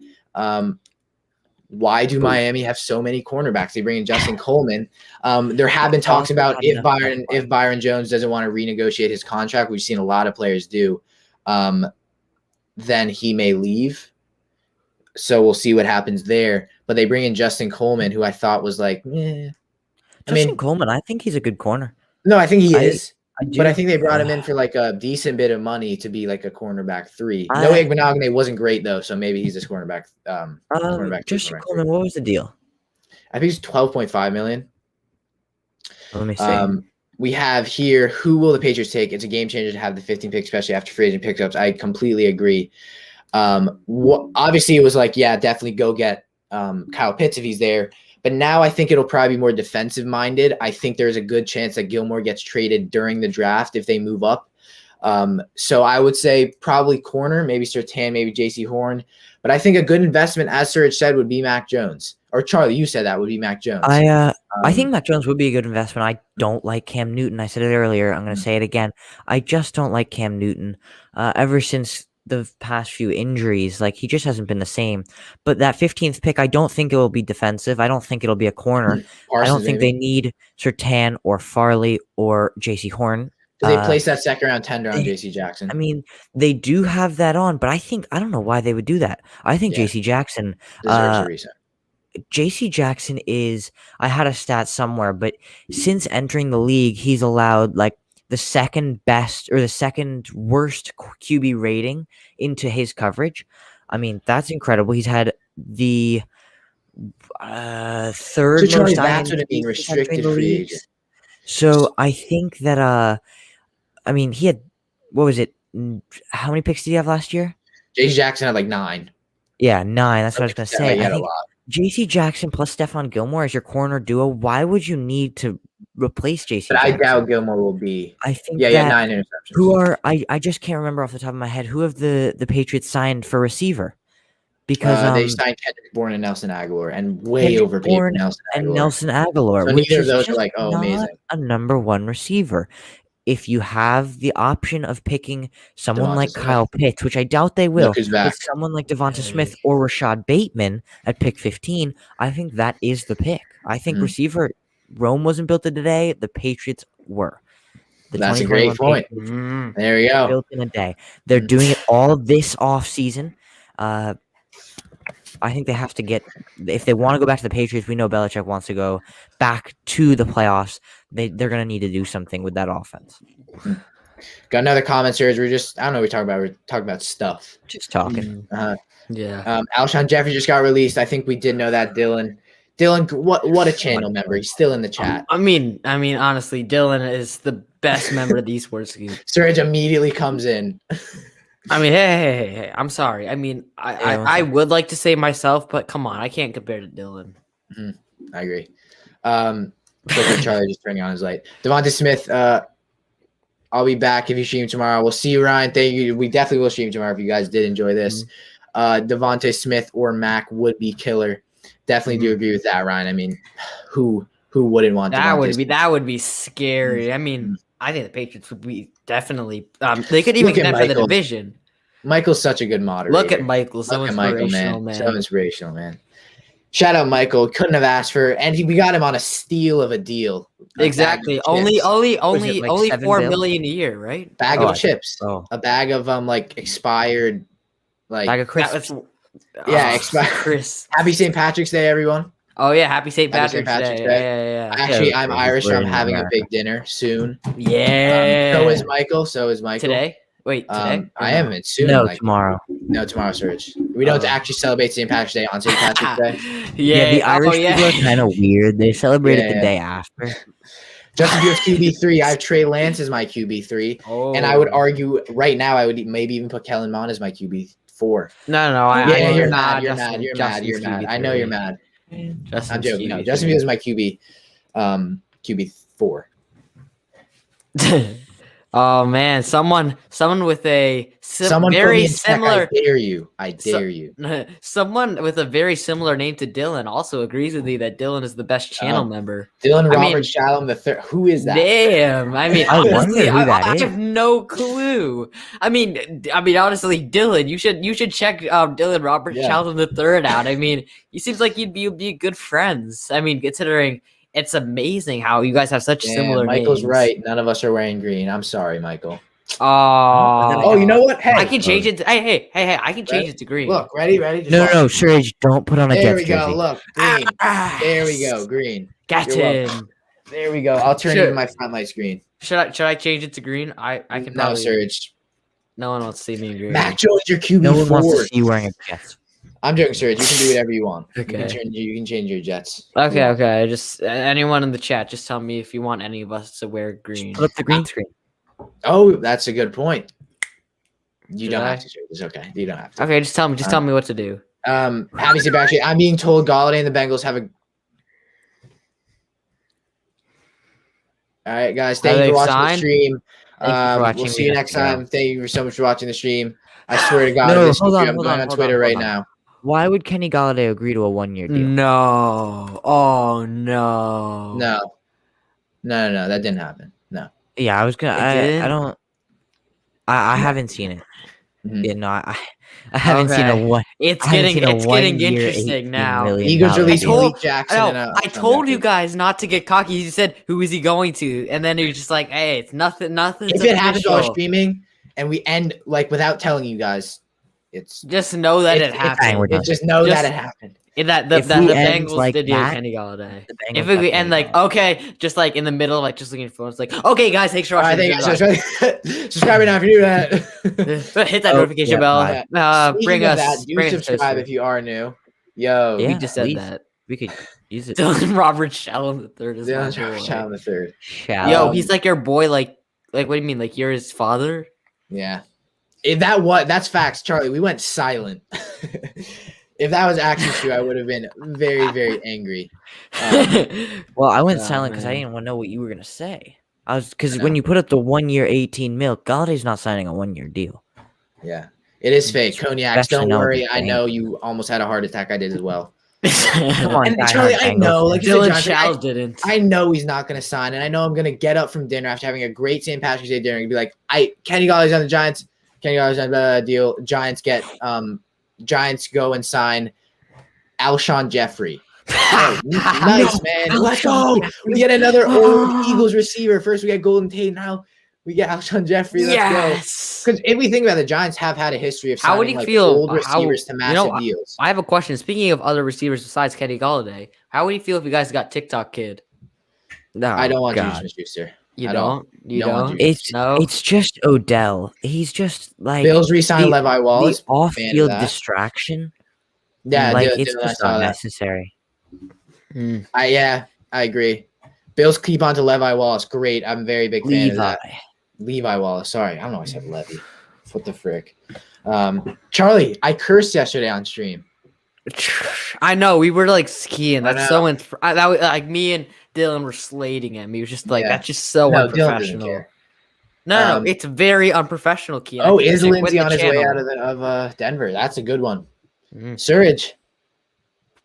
Why do Miami have so many cornerbacks? They bring in Justin Coleman. There have been talks about if Byron Jones doesn't want to renegotiate his contract, we've seen a lot of players do, then he may leave. So we'll see what happens there. But they bring in Justin Coleman, who I thought was like, Justin Coleman, I think he's a good corner. No, I think he is. But I think they brought him in for like a decent bit of money to be like a cornerback 3. Noah Igbinoghene wasn't great though, so maybe he's this cornerback. Justin Coleman, what was the deal? I think it's $12.5 million. Let me see. We have here, who will the Patriots take? It's a game changer to have the 15 pick, especially after free agent pickups. I completely agree. Obviously, it was like, yeah, definitely go get Kyle Pitts if he's there. But now I think it'll probably be more defensive minded. I think there's a good chance that Gilmore gets traded during the draft if they move up. So I would say probably corner, maybe Surtain, maybe J.C. Horn. But I think a good investment, as Surge said, would be Mac Jones. Or Charlie, you said that would be Mac Jones. I think Mac Jones would be a good investment. I don't like Cam Newton. I said it earlier. I'm going to say it again. I just don't like Cam Newton. Ever since the past few injuries, like he just hasn't been the same. But that 15th pick, I don't think it will be defensive. I don't think it'll be a corner. I don't think they need Surtain or Farley or J.C. Horn. They place that second round tender on J.C. Jackson. I mean, they do have that on, but I don't know why they would do that. I think J.C. Jackson deserves a reset. J.C. Jackson is, I had a stat somewhere, but since entering the league, he's allowed like the second best or the second worst QB rating into his coverage. I mean, that's incredible. He's had the third most INTs being restricted free agent. So I think that I mean, he had, what was it? How many picks did he have last year? J.C. Jackson had like 9. Yeah, 9. That's what I was going to say. I think J.C. Jackson plus Stephon Gilmore as your corner duo. Why would you need to replace J.C. But Jackson? I doubt Gilmore will be. I think he had 9 interceptions. Who are I just can't remember off the top of my head who have the Patriots signed for receiver? Because they signed Kendrick Bourne and Nelson Aguilar and way overpaid for Nelson Aguilar. So neither of those are like, amazing. A number 1 receiver. If you have the option of picking someone like Kyle Pitts, which I doubt they will, but someone like Devonta Smith or Rashad Bateman at pick 15, I think that is the pick. I think receiver, Rome wasn't built in a day. The Patriots were. That's a great point. There we go. Built in a day. They're doing it all this offseason. I think they have to get, if they want to go back to the Patriots, we know Belichick wants to go back to the playoffs. They're going to need to do something with that offense. Got another comment, Serge. We're talking about stuff. Just talking. Yeah. Alshon Jeffrey just got released. I think we did know that, Dylan. Dylan, what a channel member. He's still in the chat. I mean, honestly, Dylan is the best member of the esports game. Serge immediately comes in. I mean, hey, I'm sorry. I mean, I would like to say myself, but come on, I can't compare to Dylan. I agree. Charlie just turning on his light. Devonta Smith, I'll be back if you stream tomorrow. We'll see you, Ryan. Thank you. We definitely will stream tomorrow if you guys did enjoy this. Devonta Smith or Mac would be killer. Definitely do agree with that, Ryan. I mean, who wouldn't want that? That would be scary. I mean, I think the Patriots would be definitely. They could even get for the division. Michael's such a good moderator. Look at Michael, so inspirational, man. So inspirational, man. Shout out Michael. Couldn't have asked for, and we got him on a steal of a deal. Exactly. Only like 4 million a year, right? Bag of chips. A bag of like expired, like bag of crisps. Expired. Chris. Happy St. Patrick's Day, everyone. Oh yeah, happy St. Patrick's Day. Yeah. Actually, I'm Irish, so I'm having a big dinner soon. Yeah. So is Michael. Today? Wait, today? I am. It's soon. No, tomorrow. No, tomorrow, Serge. We don't actually celebrate St. Patrick's Day on St. Patrick's Day. The Irish people are kind of weird. They celebrate it the day after. Justin Fields QB3. I have Trey Lance as my QB3, and I would argue right now I would maybe even put Kellen Mond as my QB4. No. You're not mad. You're Justin. mad. You're Justin's mad. You're mad. QB3. I know you're mad. I'm joking. No, QB3. Justin Fields is my QB4. Oh man, someone with a Someone put very me in check. similar. I dare you. I dare you. Someone with a very similar name to Dylan also agrees with me that Dylan is the best channel member. Dylan Robert Shalom III. Who is that? Damn. I mean, I wonder honestly, who that I is. have no clue. I mean, honestly, Dylan, you should check Dylan Robert Shalom III out. I mean, he seems like you'd be good friends. I mean, considering it's amazing how you guys have such similar Michael's names. right. None of us are wearing green. I'm sorry, Michael. Oh, you know what? Hey, I can change it. Hey! I can change it to green. Look, ready? Just No, Surge, don't put on a There Jets we go. jersey. Look, green. There we go, green. Get You're in. There we go. I'll turn even my front lights green. Should I change it to green? I can. No, probably, Surge. No one wants to see me in green. Mac Jones, your QB4. No one wants to see you wearing a Jets. I'm joking, Surge. You can do whatever you want. Okay. You can change your Jets. Okay. Just anyone in the chat, just tell me if you want any of us to wear green. Put up the green screen. Oh, that's a good point. You Did don't I? have to, Surge. It's okay. You don't have to. Okay, just tell me. Just tell me what to do. Happy St. Patrick's Day. I'm being told Galladay and the Bengals have a. All right, guys. Thank you for watching the stream. We'll see you next time. Thank you so much for watching the stream. I swear to God, I'm going on Twitter right now. Why would Kenny Galladay agree to a 1-year deal? No. Oh no. No, that didn't happen. No. Yeah, I was gonna. I don't. I haven't seen it. Mhm. Yeah, no, I haven't seen a one. It's getting interesting now. Eagles released told- Malik Jackson. I told you guys not to get cocky. You said, "Who is he going to?" And then you're just like, "Hey, it's nothing. If it happens while streaming and we end like without telling you guys, it's just know that it happened. Just know that it happened. That the Bengals like did Kenny Galladay. If we end like okay, just like in the middle, like just looking for it's like okay, guys, thanks for watching. Subscribe right now if you do that. Hit that notification bell. Bring us. Subscribe if you are new. Yo, we just said that. We could use it. Dylan Robert Shalom III is Dylan Shalom III. Yo, he's like your boy. Like what do you mean? Like you're his father? Yeah. That's facts, Charlie. We went silent. If that was actually true, I would have been very, very angry. Well, I went silent because I didn't want to know what you were gonna say. Because when you put up the 1-year 18 mil, Galladay's not signing a 1-year deal. Yeah, it is fake. Cognacs, don't worry. I know you almost had a heart attack. I did as well. Come on, and Charlie, I know, like Dylan Shalom didn't. I know he's not gonna sign, and I know I'm gonna get up from dinner after having a great St. Patrick's Day dinner and be like, Kenny Galladay's on the Giants. Kenny Galladay's on the deal. Giants go and sign Alshon Jeffrey. Oh, nice, man. Let's go. We get another old Eagles receiver. First, we get Golden Tate. Now we get Alshon Jeffrey. Let's go. Because if we think about it, the Giants have had a history of signing old receivers to massive deals. I have a question. Speaking of other receivers besides Kenny Galladay, how would you feel if you guys got TikTok Kid? No, I don't want Juju Smith-Schuster. You don't? It's just Odell. He's just like Bills re-signed Levi Wallace. The off-field distraction. Yeah, like it's just unnecessary. I agree. Bills keep on to Levi Wallace. Great. I'm a very big fan of that. Levi Wallace. Sorry, I don't know. I said Levy. What the frick? Charlie, I cursed yesterday on stream. I know we were like skiing. That's so that was like me and Dylan were slating him. He was just like that's just so unprofessional. No, it's very unprofessional. Key. Oh, is Lindsay on his way out of Denver? That's a good one. Surge.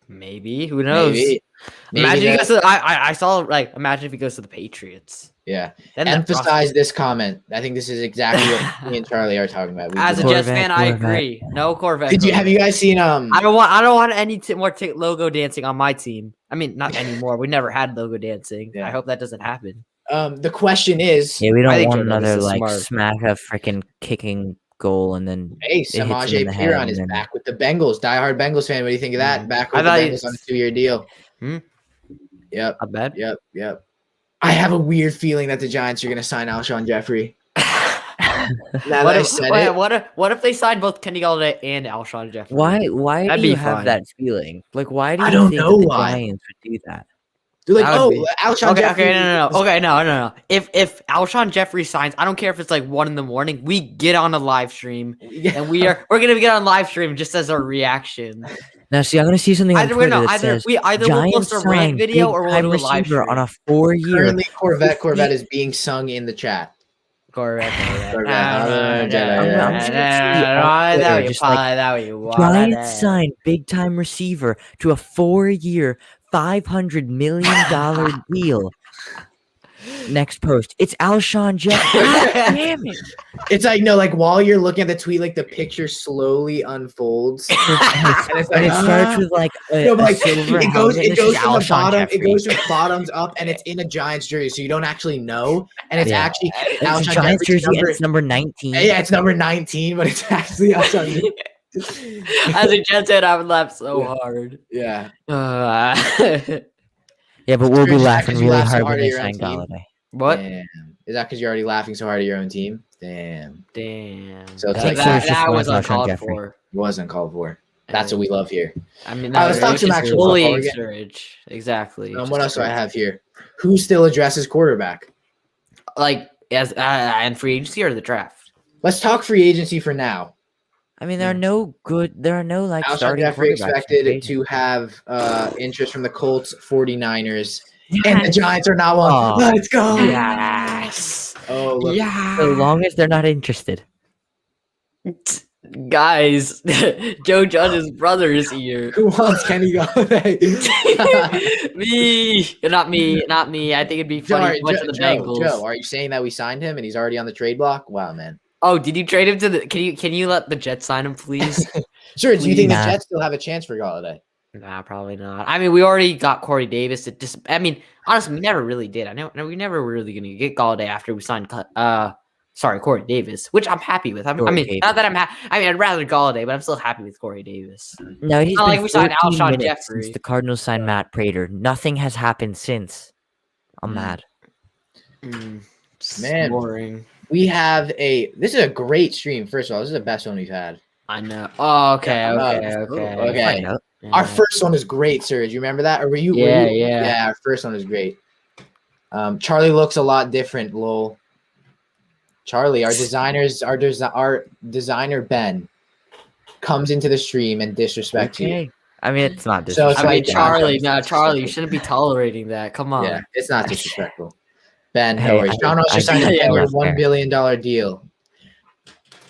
Me? Who knows? Maybe imagine he goes to I saw like imagine if he goes to the Patriots. Yeah. Then emphasize this comment. I think this is exactly what me and Charlie are talking about. As a Jets fan, I agree. No Corvette. Have you guys seen I don't want any more logo dancing on my team. I mean, not anymore. We never had logo dancing. I hope that doesn't happen. The question is, we don't want another like smack a freaking kicking goal and then Samaje Perine is back with the Bengals. Diehard Bengals fan. What do you think of that? Back with the Bengals on a 2-year deal. Yep. Not bad. Yep. I have a weird feeling that the Giants are going to sign Alshon Jeffrey. What if they sign both Kenny Galladay and Alshon Jeffrey? Why do you have that feeling? Like, why do you I don't think know the why. Giants would do that? They're like, That would be- Alshon Okay, Jeffrey. no. Okay, no. If Alshon Jeffrey signs, I don't care if it's like 1 a.m. We get on a live stream and we're gonna get on live stream just as our reaction. Now, see, I'm gonna see something on Either Twitter way, that says we'll Giants post a rant sign video or we'll big-time do a live receiver stream. on a 4-year. Currently, Corvette is being sung in the chat. Correct. Giants sign big-time receiver to a 4-year, $500 million deal. Next post. It's Alshon Jeffrey. Damn it. It's like, no, like while you're looking at the tweet, like the picture slowly unfolds. And it's And like, it starts with like a, no, but, a like, silver it goes helmet, and from it's the Alshon bottom. Jeffrey. It goes from bottoms up, and it's in a Giants jersey, so you don't actually know. And it's Yeah. actually It's a Alshon Giants Jeffrey's jersey, and it's number 19. Yeah, it's number 19, but it's actually Alshon Jeffrey. As a Jets fan, I would laugh so hard. Yeah. Yeah, but we'll be Is that laughing 'cause you really laugh so hard hard when at they your own sign team? Galladay. What? Damn. Is that because you're already laughing so hard at your own team? Damn. Damn. So it's I like think so. It's just that was Alshon uncalled Jeffrey. for. wasn't called for. That's what we love here. I mean, Let's talk some actual football bullying again. Sturridge. Exactly. What else do I have here? Who still addresses quarterback? Like as and free agency or the draft? Let's talk free agency for now. I mean, there are no like Alshon starting Jeffrey quarterbacks in free expected agency. to have interest from the Colts, 49ers, and the Giants are not one. Oh, Let's go. Yes. Oh, look. Yeah. So long as they're not interested. Guys, Joe Judge's brother is here. Who wants Kenny Galladay? Me, not me. I think it'd be funny if he went to the Bengals. Joe, are you saying that we signed him and he's already on the trade block? Wow, man. Oh, did you trade him to the? Can you let the Jets sign him, please? Sure. Do you think Nah. the Jets still have a chance for Galladay? Nah, probably not. I mean, we already got Corey Davis. I mean, honestly, we never really did. We never were really gonna get Galladay after we signed. Corey Davis, which I'm happy with. Corey Davis. Not that I'm happy. I mean, I'd rather Galladay, but I'm still happy with Corey Davis. No, he's Not been like we signed 14 Alshon minutes Jeffrey. since the Cardinals signed Matt Prater. Nothing has happened since. I'm mad. Man. Boring. We have this is a great stream. First of all, this is the best one we've had. I know. Oh, okay. Okay. Find out. Yeah. Our first one is great, Serge. You remember that? Or were you? Yeah, were you- yeah. Yeah, our first one is great. Charlie looks a lot different, lol. Charlie, our designer Ben comes into the stream and disrespects you. Okay. I mean, it's not So it's I mean, disrespectful. Charlie, you shouldn't be tolerating that. Come on. Yeah, it's not disrespectful. Ben, Hey, no worries. John Ross I just signed get a it. Yeah, $1 billion deal.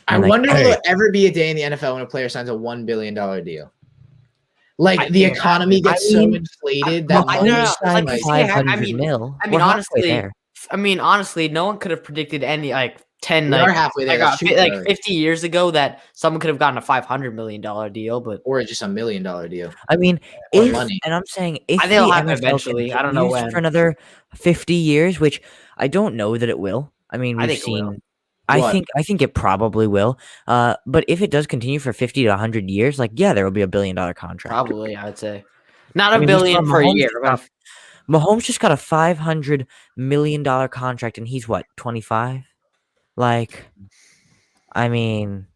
I I'm like, wonder if hey. there'll ever be a day in the NFL when a player signs a $1 billion deal. Like I the think- economy gets so mean, inflated no, that I- money no, no, is like, like, see, I 500 mean- mil. I mean, We're halfway honestly, there. no one could have predicted any 10 we are halfway there. Let's shoot like for it. 50 years ago that someone could have gotten a $500 million deal, but Or just $1 million deal. I mean, Or if money. and I'm saying if I think it'll the happen NFL eventually. I don't know continues when. for another 50 years, which I don't know that it will. I mean, I we've think it will. seen. I What? think it probably will. But if it does continue for 50 to 100 years, like there will be $1 billion contract. probably I would say not I a mean, billion per Mahomes year. just Mahomes just got a $500 million contract, and he's what, 25? Like, I mean,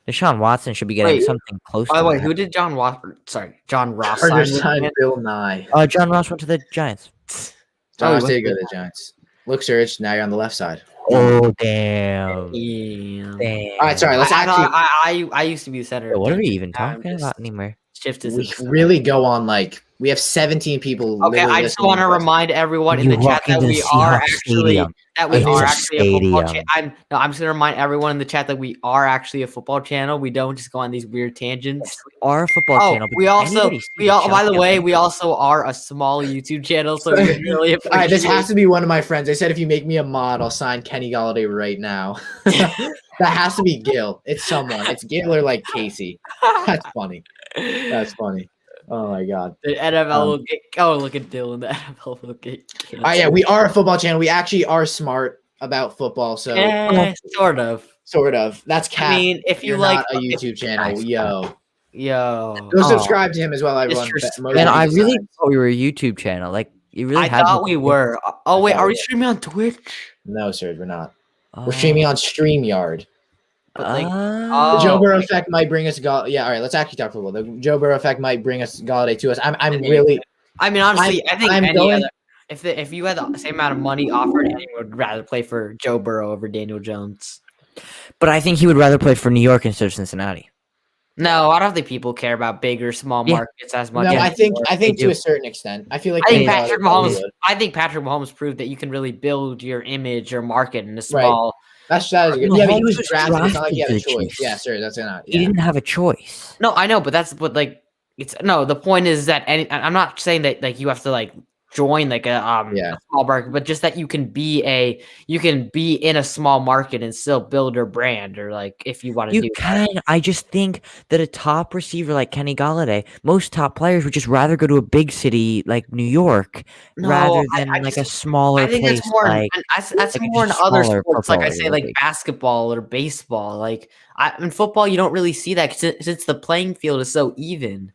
Deshaun Watson should be getting Wait, something close. By to the way, that. who did John Ross sign Chargers with signed again? Bill Nye. John Ross went to the Giants. John Ross he did went go to to the Giants. Look, Serge, now you're on the left side. Oh damn! Yeah. Damn. All right, sorry. Let's I used to be the center. Yo, of what are we teams. even I'm talking just about anymore? Shifted. we really go on like we have 17 people. Okay, I just want to remind everyone in the chat that we are actually a football channel. I'm just gonna remind everyone in the chat that we are actually a football channel. We don't just go on these weird tangents. Our football Oh, channel. we also by the way, we also are a small YouTube channel, so we really appreciate. All right, this has to be one of my friends. They said if you make me a mod, I'll sign Kenny Galladay right now. That has to be Gil. It's someone. It's Gil or like Casey. That's funny. That's funny. Oh my god. The NFL will get. Oh, look at Dylan. The NFL will get. Yeah, we are a football channel. We actually are smart about football. So Sort of. That's Cat. I mean, if you You're like not a YouTube channel, yo. Go subscribe to him as well, everyone. Man, I really thought we were a YouTube channel. Like, you really. I thought we were. Oh wait, are we streaming on Twitch? No, Serge, we're not. We're streaming on StreamYard. But like, The Joe Burrow effect might bring us. Yeah, all right. Let's actually talk football. The Joe Burrow effect might bring us Galladay to us. I'm really. I mean, honestly, I think I'm any going- other if you had the same amount of money offered, anyone would rather play for Joe Burrow over Daniel Jones. But I think he would rather play for New York instead of Cincinnati. No, I don't think people care about big or small Yeah. markets as much. No, as I think they to do. a certain extent. I feel like I think Kenny Patrick Galladay probably Mahomes. would. I think Patrick Mahomes proved that you can really build your image or market in a Right. small. That is good. Yeah, but he Mahomes was was drafted. It's not like he had a drafted to the choice. Chiefs. Yeah, sure. That's not. He Yeah. didn't have a choice. No, I know, but that's what like it's no. The point is that I'm not saying that like you have to like join like a small market, but just that you can be in a small market and still build your brand, or like if you want to do can. I just think that a top receiver like Kenny Galladay, most top players would just rather go to a big city like New York rather than like a smaller I think place. that's more. Like, That's like more in just other smaller sports, like I football say, like league. basketball or baseball. Like in football, you don't really see that since the playing field is so even.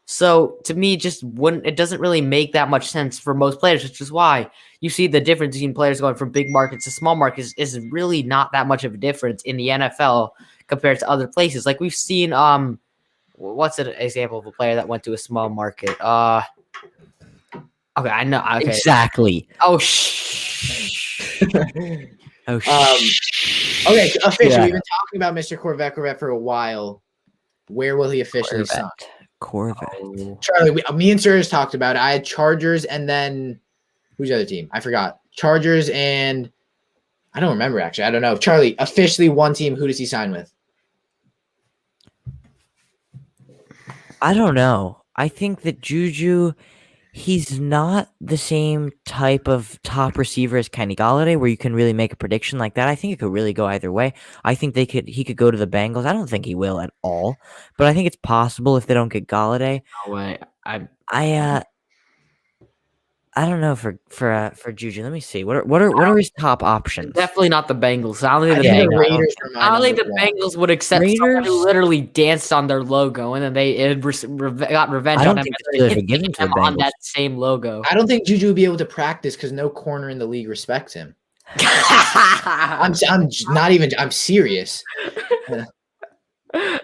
So to me, it doesn't really make that much sense for most players, which is why you see the difference between players going from big markets to small markets is really not that much of a difference in the NFL compared to other places. Like we've seen, what's an example of a player that went to a small market? Okay, I know. Okay. Exactly. Oh, shh. Oh, Okay, officially, Yeah. we've been talking about Mr. Corvette for a while. Where will he officially sign? Corvette. Oh. Charlie, me and Sirius talked about it. I had Chargers and then who's the other team? I forgot. Chargers and I don't remember actually. I don't know. Charlie, officially one team. Who does he sign with? I don't know. I think that Juju, he's not the same type of top receiver as Kenny Galladay, where you can really make a prediction like that. I think it could really go either way. I think he could go to the Bengals. I don't think he will at all, but I think it's possible if they don't get Galladay. No way. I don't know for Juju. Let me see. What are his top options? Definitely not the Bengals. I don't think I the think Bengals. the Raiders I don't think the remind me Bengals would accept someone Raiders? who literally danced on their logo and then they got revenge I on don't them think by the Steelers hitting would give him to the them on Bengals. that same logo. I don't think Juju would be able to practice because no corner in the league respects him. I'm I'm serious.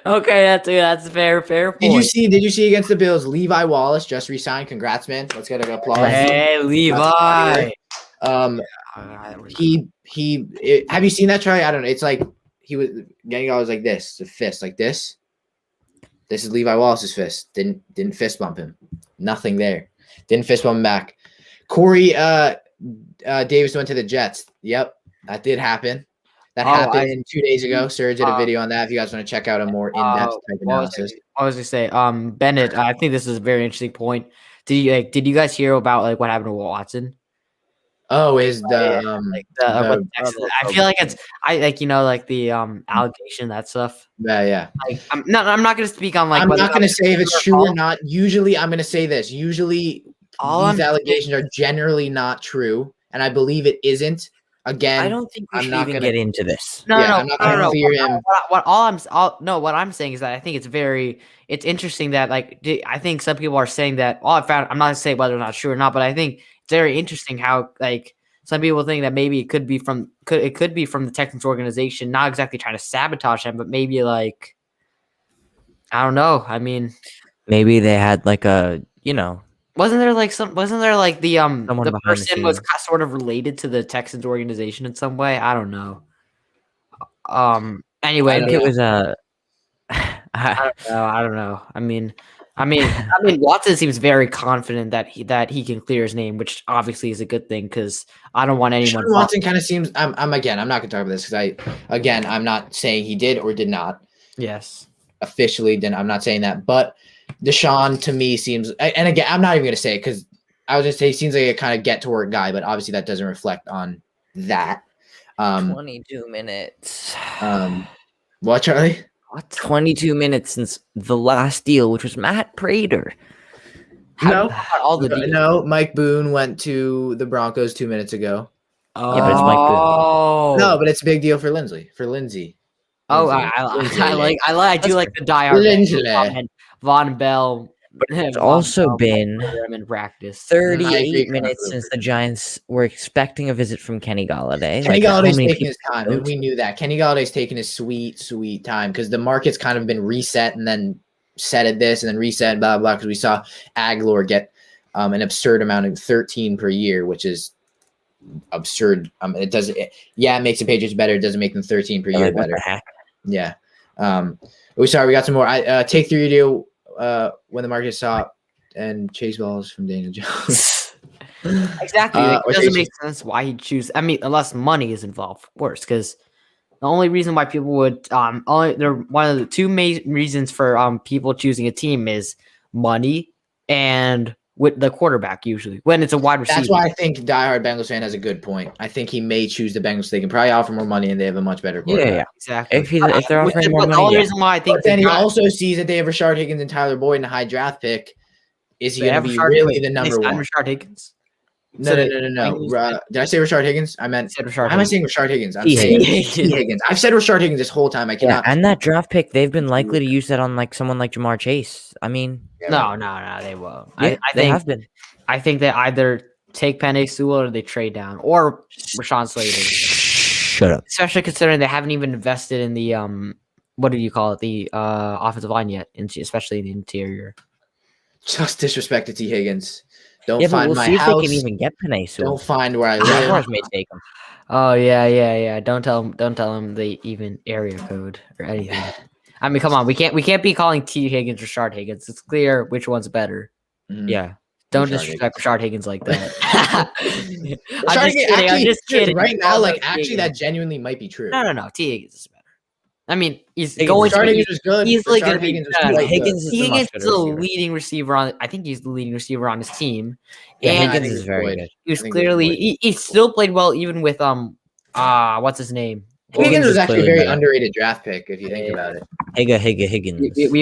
Okay, that's fair point. Did you see against the Bills? Levi Wallace just resigned. Congrats, man. Let's get an applause. Hey, Levi. Have you seen that, Charlie? I don't know. It's like he was getting all like this, a fist like this. This is Levi Wallace's fist. Didn't fist bump him. Nothing there. Didn't fist bump him back. Corey Davis went to the Jets. Yep, that did happen. That happened 2 days ago. Serge did a video on that. If you guys want to check out a more in-depth type analysis. I was gonna say, Bennett. I think this is a very interesting point. Did you guys hear about like what happened to Watson? Oh, is the I feel like it's the allegation, that stuff. yeah. Like I'm not gonna speak on like I'm not going to say if it's true or false. not. Usually, I'm going to say this. Usually, All these I'm allegations are generally not true, and I believe it isn't. Again, I don't think we I'm should not even gonna- get into this. No, I'm not going to clear him. What I'm saying is that I think it's interesting that I think some people are saying that I'm not gonna say whether or not it's true or not, but I think it's very interesting how like some people think that maybe it could be from the Texans organization, not exactly trying to sabotage them, but maybe like I don't know. I mean, Maybe they had like a wasn't there like the Someone the behind the person was scenes. sort of related to the Texans organization in some way? I don't know. Anyway, I think it was I don't know. I mean, Watson seems very confident that he can clear his name, which obviously is a good thing because I don't want anyone. Deshaun Watson kind of seems. I'm not going to talk about this because I'm not saying he did or did not. Yes. Officially, then I'm not saying that, but Deshaun to me seems. And again, I'm not even going to say it because I was going to say he seems like a kind of get to work guy, but obviously that doesn't reflect on that. 22 minutes. What, Charlie? What? 22 minutes since the last deal, which was Matt Prater. No, Mike Boone went to the Broncos 2 minutes ago. Oh, Yeah, but it's Mike Boone. No, but it's a big deal for Lindsay. Oh, Lindsay. I do like the diehard Lindsay. Von Bell. It's also been in practice. 38 minutes since the Giants were expecting a visit from Kenny Galladay. Kenny how Galladay's many taking his time, and we knew that. Kenny Galladay's taking his sweet time because the market's kind of been reset and then set at this and then reset and blah, blah, because we saw Aguilar get an absurd amount of 13 per year, which is absurd. It doesn't. It makes the Patriots better. It doesn't make them 13 per year Like, what better. the heck? Yeah. We got some more. I take 3 to when the market stopped and chase balls from Daniel Jones. Exactly. It doesn't make sense why he'd choose. I mean, unless money is involved, of course, because the only reason why people would one of the two main reasons for people choosing a team is money and with the quarterback usually when it's a wide receiver. That's why I think diehard Bengals fan has a good point. I think he may choose the Bengals. They can probably offer more money and they have a much better quarterback. Yeah, exactly. If they're offering more money, the only reason why I think then he also sees that they have Rashard Higgins and Tyler Boyd in a high draft pick. Is he going to be really the number one? Rashard Higgins. No. Did I say Rashard Higgins? I meant Rashard. Why am I saying Rashard Higgins? I'm saying Higgins. I've said Rashard Higgins this whole time. I cannot. Yeah, and that draft pick, they've been likely to use that on like someone like Jamar Chase. I mean, no, they won't. Yeah, they have been. I think they either take Penei Sewell or they trade down, or Rashawn Slater. Shut up. Especially considering they haven't even invested in the what do you call it, the offensive line yet, especially in the interior. Just disrespect to T. Higgins. Don't Yeah, find but we'll my see house. if they can even get Penei Sewell. Don't find where I Jaguars live. may take him. Oh yeah. Don't tell him the even area code or anything. I mean, come on, we can't be calling T. Higgins Rashard Higgins. It's clear which one's better. Yeah. Don't Rashard disrespect Rashard Higgins like that. I'm just kidding. Right now, Higgins. actually, that genuinely might be true. No. T. Higgins is better. I mean, he's Higgins- going to Rashard be Higgins was good. easily Rashard going to be Higgins was better. quite good. Higgins is T. the much Higgins better is the receiver. leading receiver on. I think he's the leading receiver on his team. Yeah, And Higgins think is very Boyd. good. he was I think clearly he still played well even with what's his name? Higgins was is actually a clearly very better. underrated draft pick if you think about it. Higgins.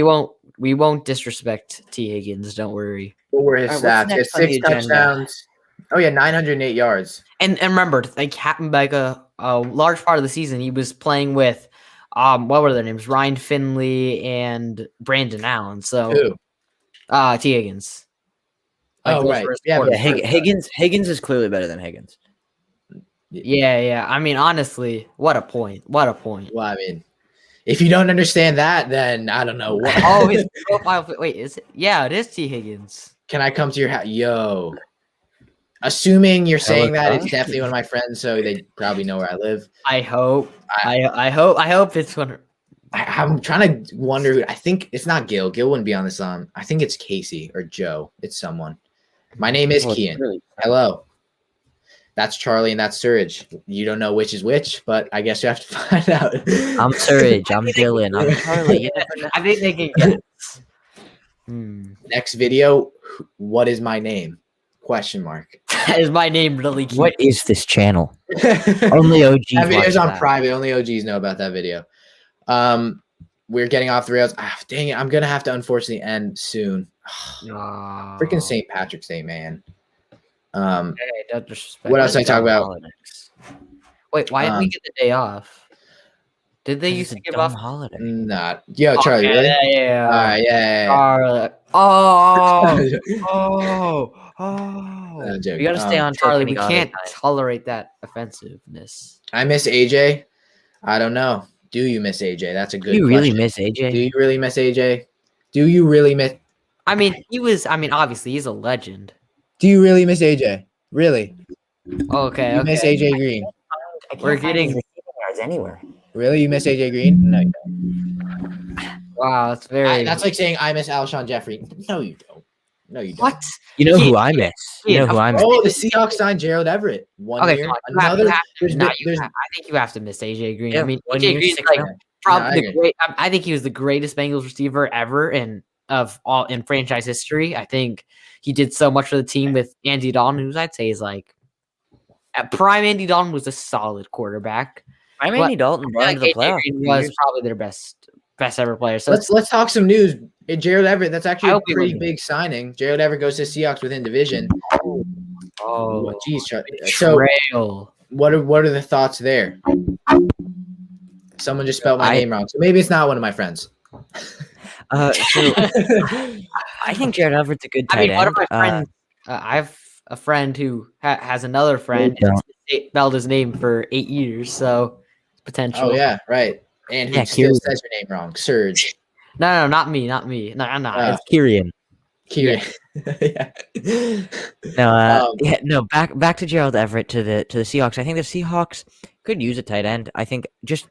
We won't disrespect T. Higgins. Don't worry. What were his All right, what's stats? He had next on the 6 agenda? touchdowns. Oh yeah, 908 yards. And remember, like a large part of the season, he was playing with what were their names? Ryan Finley and Brandon Allen. So Who? T. Higgins. Oh, those right. were his Yeah, but quarterbacks. Higgins is clearly better than Higgins. Yeah. I mean, honestly, what a point. What a point. Well, I mean, if you don't understand that, then I don't know what. Oh, his profile. Wait, is it? Yeah, it is T. Higgins. Can I come to your house? Yo. Assuming you're saying that, Hello? it's definitely one of my friends, so they probably know where I live. I hope. I hope it's one. I'm trying to wonder who. I think it's not Gil. Gil wouldn't be on this. I think it's Casey or Joe. It's someone. My name is Kian. Hello. That's Charlie and that's Surge. You don't know which is which, but I guess you have to find out. I'm Surge. I'm Dylan. I'm Charlie. You never know. I think they can get. Next video. What is my name? Question mark. Is my name really cute? What is this channel? Only OGs That video's watch on that. private. Only OGs know about that video. We're getting off the rails. Dang it. I'm going to have to unfortunately end soon. Freaking St. Patrick's Day, man. Hey, don't disrespect. What else did I talk about? Holidays. Wait, why didn't we get the day off? Did they used to give off? Holiday. Not. Yo, Charlie, really? Yeah. All right, yeah. Charlie. I'm joking. We gotta stay on till Charlie. We Kenny can't Galladay time. tolerate that offensiveness. I miss AJ. I don't know. Do you miss AJ? That's a good Do you really question. miss Do AJ? you really miss AJ? Do you really miss? I mean, obviously he's a legend. Do you really miss AJ? Really? Okay, You miss AJ Green? We're getting. yards anywhere. Really? You miss AJ Green? No. You don't. Wow, that's very. That's like saying I miss Alshon Jeffrey. No, you don't. No, you don't. what? You know Yeah, who I miss? You know who I miss? Oh, the Seahawks signed Gerald Everett. One Okay, year. come on. Another. I There's think you have to miss AJ Green. Yeah, I mean, 1 AJ year, Green's $6 like million. No, probably I the agree. great. I think he was the greatest Bengals receiver ever in franchise history. I think he did so much for the team with Andy Dalton, who I'd say is like at prime. Andy Dalton was a solid quarterback. I'm But Andy Dalton brought him to the AJ playoffs. Green was probably their best ever player. So Let's talk some news. Gerald Everett. That's actually I a hope he pretty wins. big signing. Gerald Everett goes to Seahawks within division. oh, Geez, so betrayal. what are the thoughts there? Someone just spelled my I- name wrong, so maybe it's not one of my friends. So I think Jared Everett's a good I tight mean, one of end. my friends. I have a friend who has another friend. don't. And spelled his name for 8 years, so potential. Oh yeah, right. And who Yeah, still Kieran. says your name wrong? Surge. No, not me. No. Ah. It's Kyrian. Kieran. Yeah. No. Back to Gerald Everett to the Seahawks. I think the Seahawks could use a tight end. I think just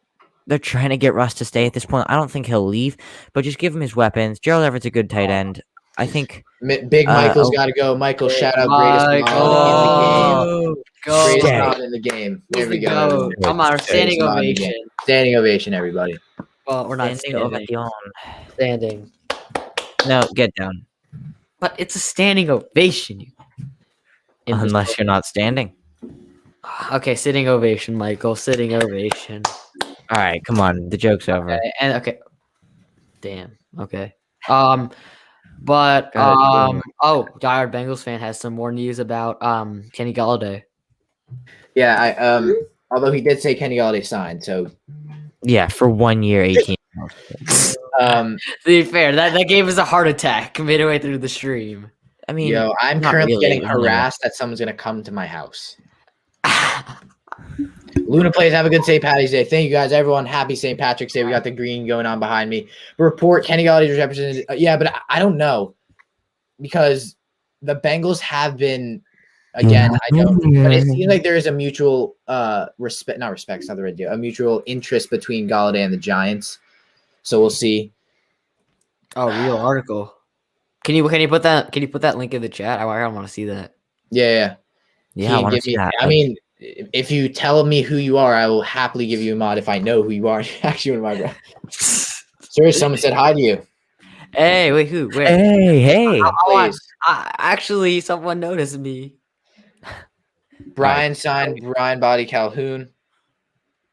they're trying to get Russ to stay at this point. I don't think he'll leave, but just give him his weapons. Gerald Everett's a good tight end. I think Big Michael's got to go. Michael, shout out greatest mom in the game. Greatest mom in the game. There we go. Come on, standing ovation. Standing ovation, everybody. Well, we're not standing. Standing. No, get down. But it's a standing ovation. Unless you're not standing. Okay, sitting ovation, Michael. Sitting ovation. All right, come on. The joke's over. Okay. Damn. Okay. But diehard Bengals fan has some more news about Kenny Golladay. Yeah, although he did say Kenny Golladay signed, so yeah, for 1 year, 18. To be fair, that gave us a heart attack midway through the stream. I mean, I'm currently getting harassed that someone's gonna come to my house. Luna Plays, have a good St. Patty's Day. Thank you guys, everyone. Happy St. Patrick's Day. We got the green going on behind me. Report Kenny Galladay's represented. Yeah, but I don't know because the Bengals have been again. I don't, but it seems like there is a mutual respect. Not respect. It's not the right deal. A mutual interest between Golladay and the Giants. So we'll see. Oh, real article. Can you put that link in the chat? I want to see that. Yeah. I want to see that. I mean, if you tell me who you are, I will happily give you a mod if I know who you are. Actually, one of my brothers. Sir, someone said hi to you. Hey, wait, who? Wait. Hey. Actually, someone noticed me. Brian signed Brian Body Calhoun.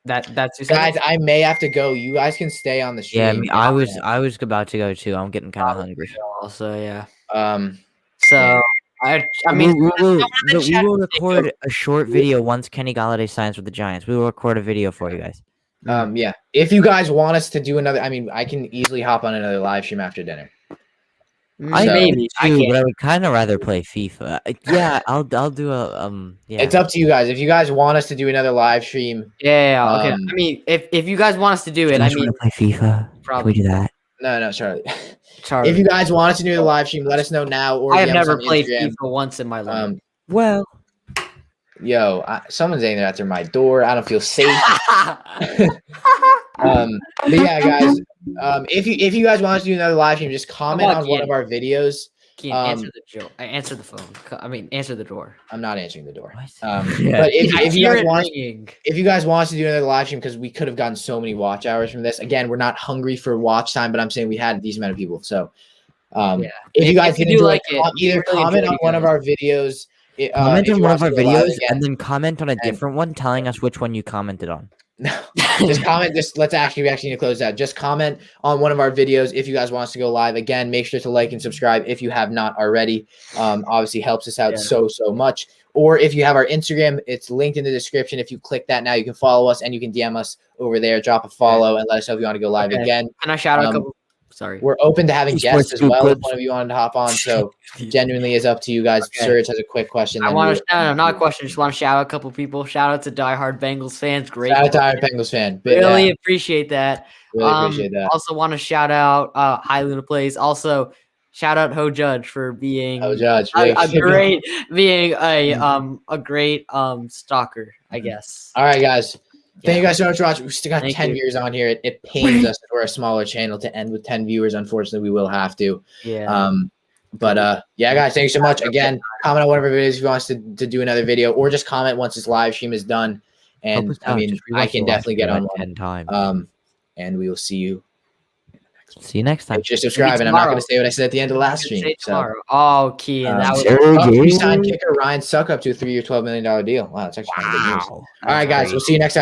That's who guys. I may have to go. You guys can stay on the stream. Yeah, I was about to go too. I'm getting kind of hungry. Also, yeah. So. Yeah. I mean, we will record a short video once Kenny Golladay signs with the Giants. We will record a video for you guys. Yeah. If you guys want us to do another, I mean, I can easily hop on another live stream after dinner. I maybe too, but I would kind of rather play FIFA. Yeah, I'll do a Yeah. It's up to you guys. If you guys want us to do another live stream, yeah. Okay. I mean, if you guys want us to do it, I mean, play FIFA. Probably. Can we do that? No, Charlie. If you guys want us to do the live stream, let us know now. Or I have never played FIFA once in my life. Well, someone's aiming after my door. I don't feel safe. But yeah, guys. If you guys want us to do another live stream, just comment on one of our videos. Answer the phone. I mean, answer the door. I'm not answering the door. But if you guys want us to do another live stream, because we could have gotten so many watch hours from this. Again, we're not hungry for watch time, but I'm saying we had a decent amount of people. So, if you guys do like it, either comment on one of our videos. Comment on one of our videos and then comment on a different one, telling us which one you commented on. No, just comment. We actually need to close that. Just comment on one of our videos if you guys want us to go live. Again, make sure to like and subscribe if you have not already. Obviously helps us out so much. Or if you have our Instagram, it's linked in the description. If you click that now, you can follow us and you can DM us over there. Drop a follow and let us know if you want to go live again. Can I shout out a couple? Sorry. We're open to having guests as well if one of you wanted to hop on. So genuinely is up to you guys. Okay. Serge has a quick question. Not a question. Just want to shout out a couple people. Shout out to diehard Bengals fans. Great. Shout out to diehard Bengals fan. Really appreciate that. Really appreciate that. Also want to shout out High Luna Plays. Also shout out Ho Judge for being a great stalker, I guess. All right, guys. Thank you guys so much for watching. We still got 10 viewers on here. It pains us that we're a smaller channel to end with 10 viewers. Unfortunately, we will have to. Yeah. Yeah, guys, thank you so much. Again, comment on one of our videos if you want us to do another video, or just comment once this live stream is done. And I mean, I can definitely get on 10 times. And we will see you. See you next time. Make sure to subscribe, and I'm not going to say what I said at the end of the last stream. Oh, Kean, that was we signed kicker Ryan Suckup to a 3-year, $12 million deal. Wow, that's actually kind of big news. All right, guys, we'll see you next time.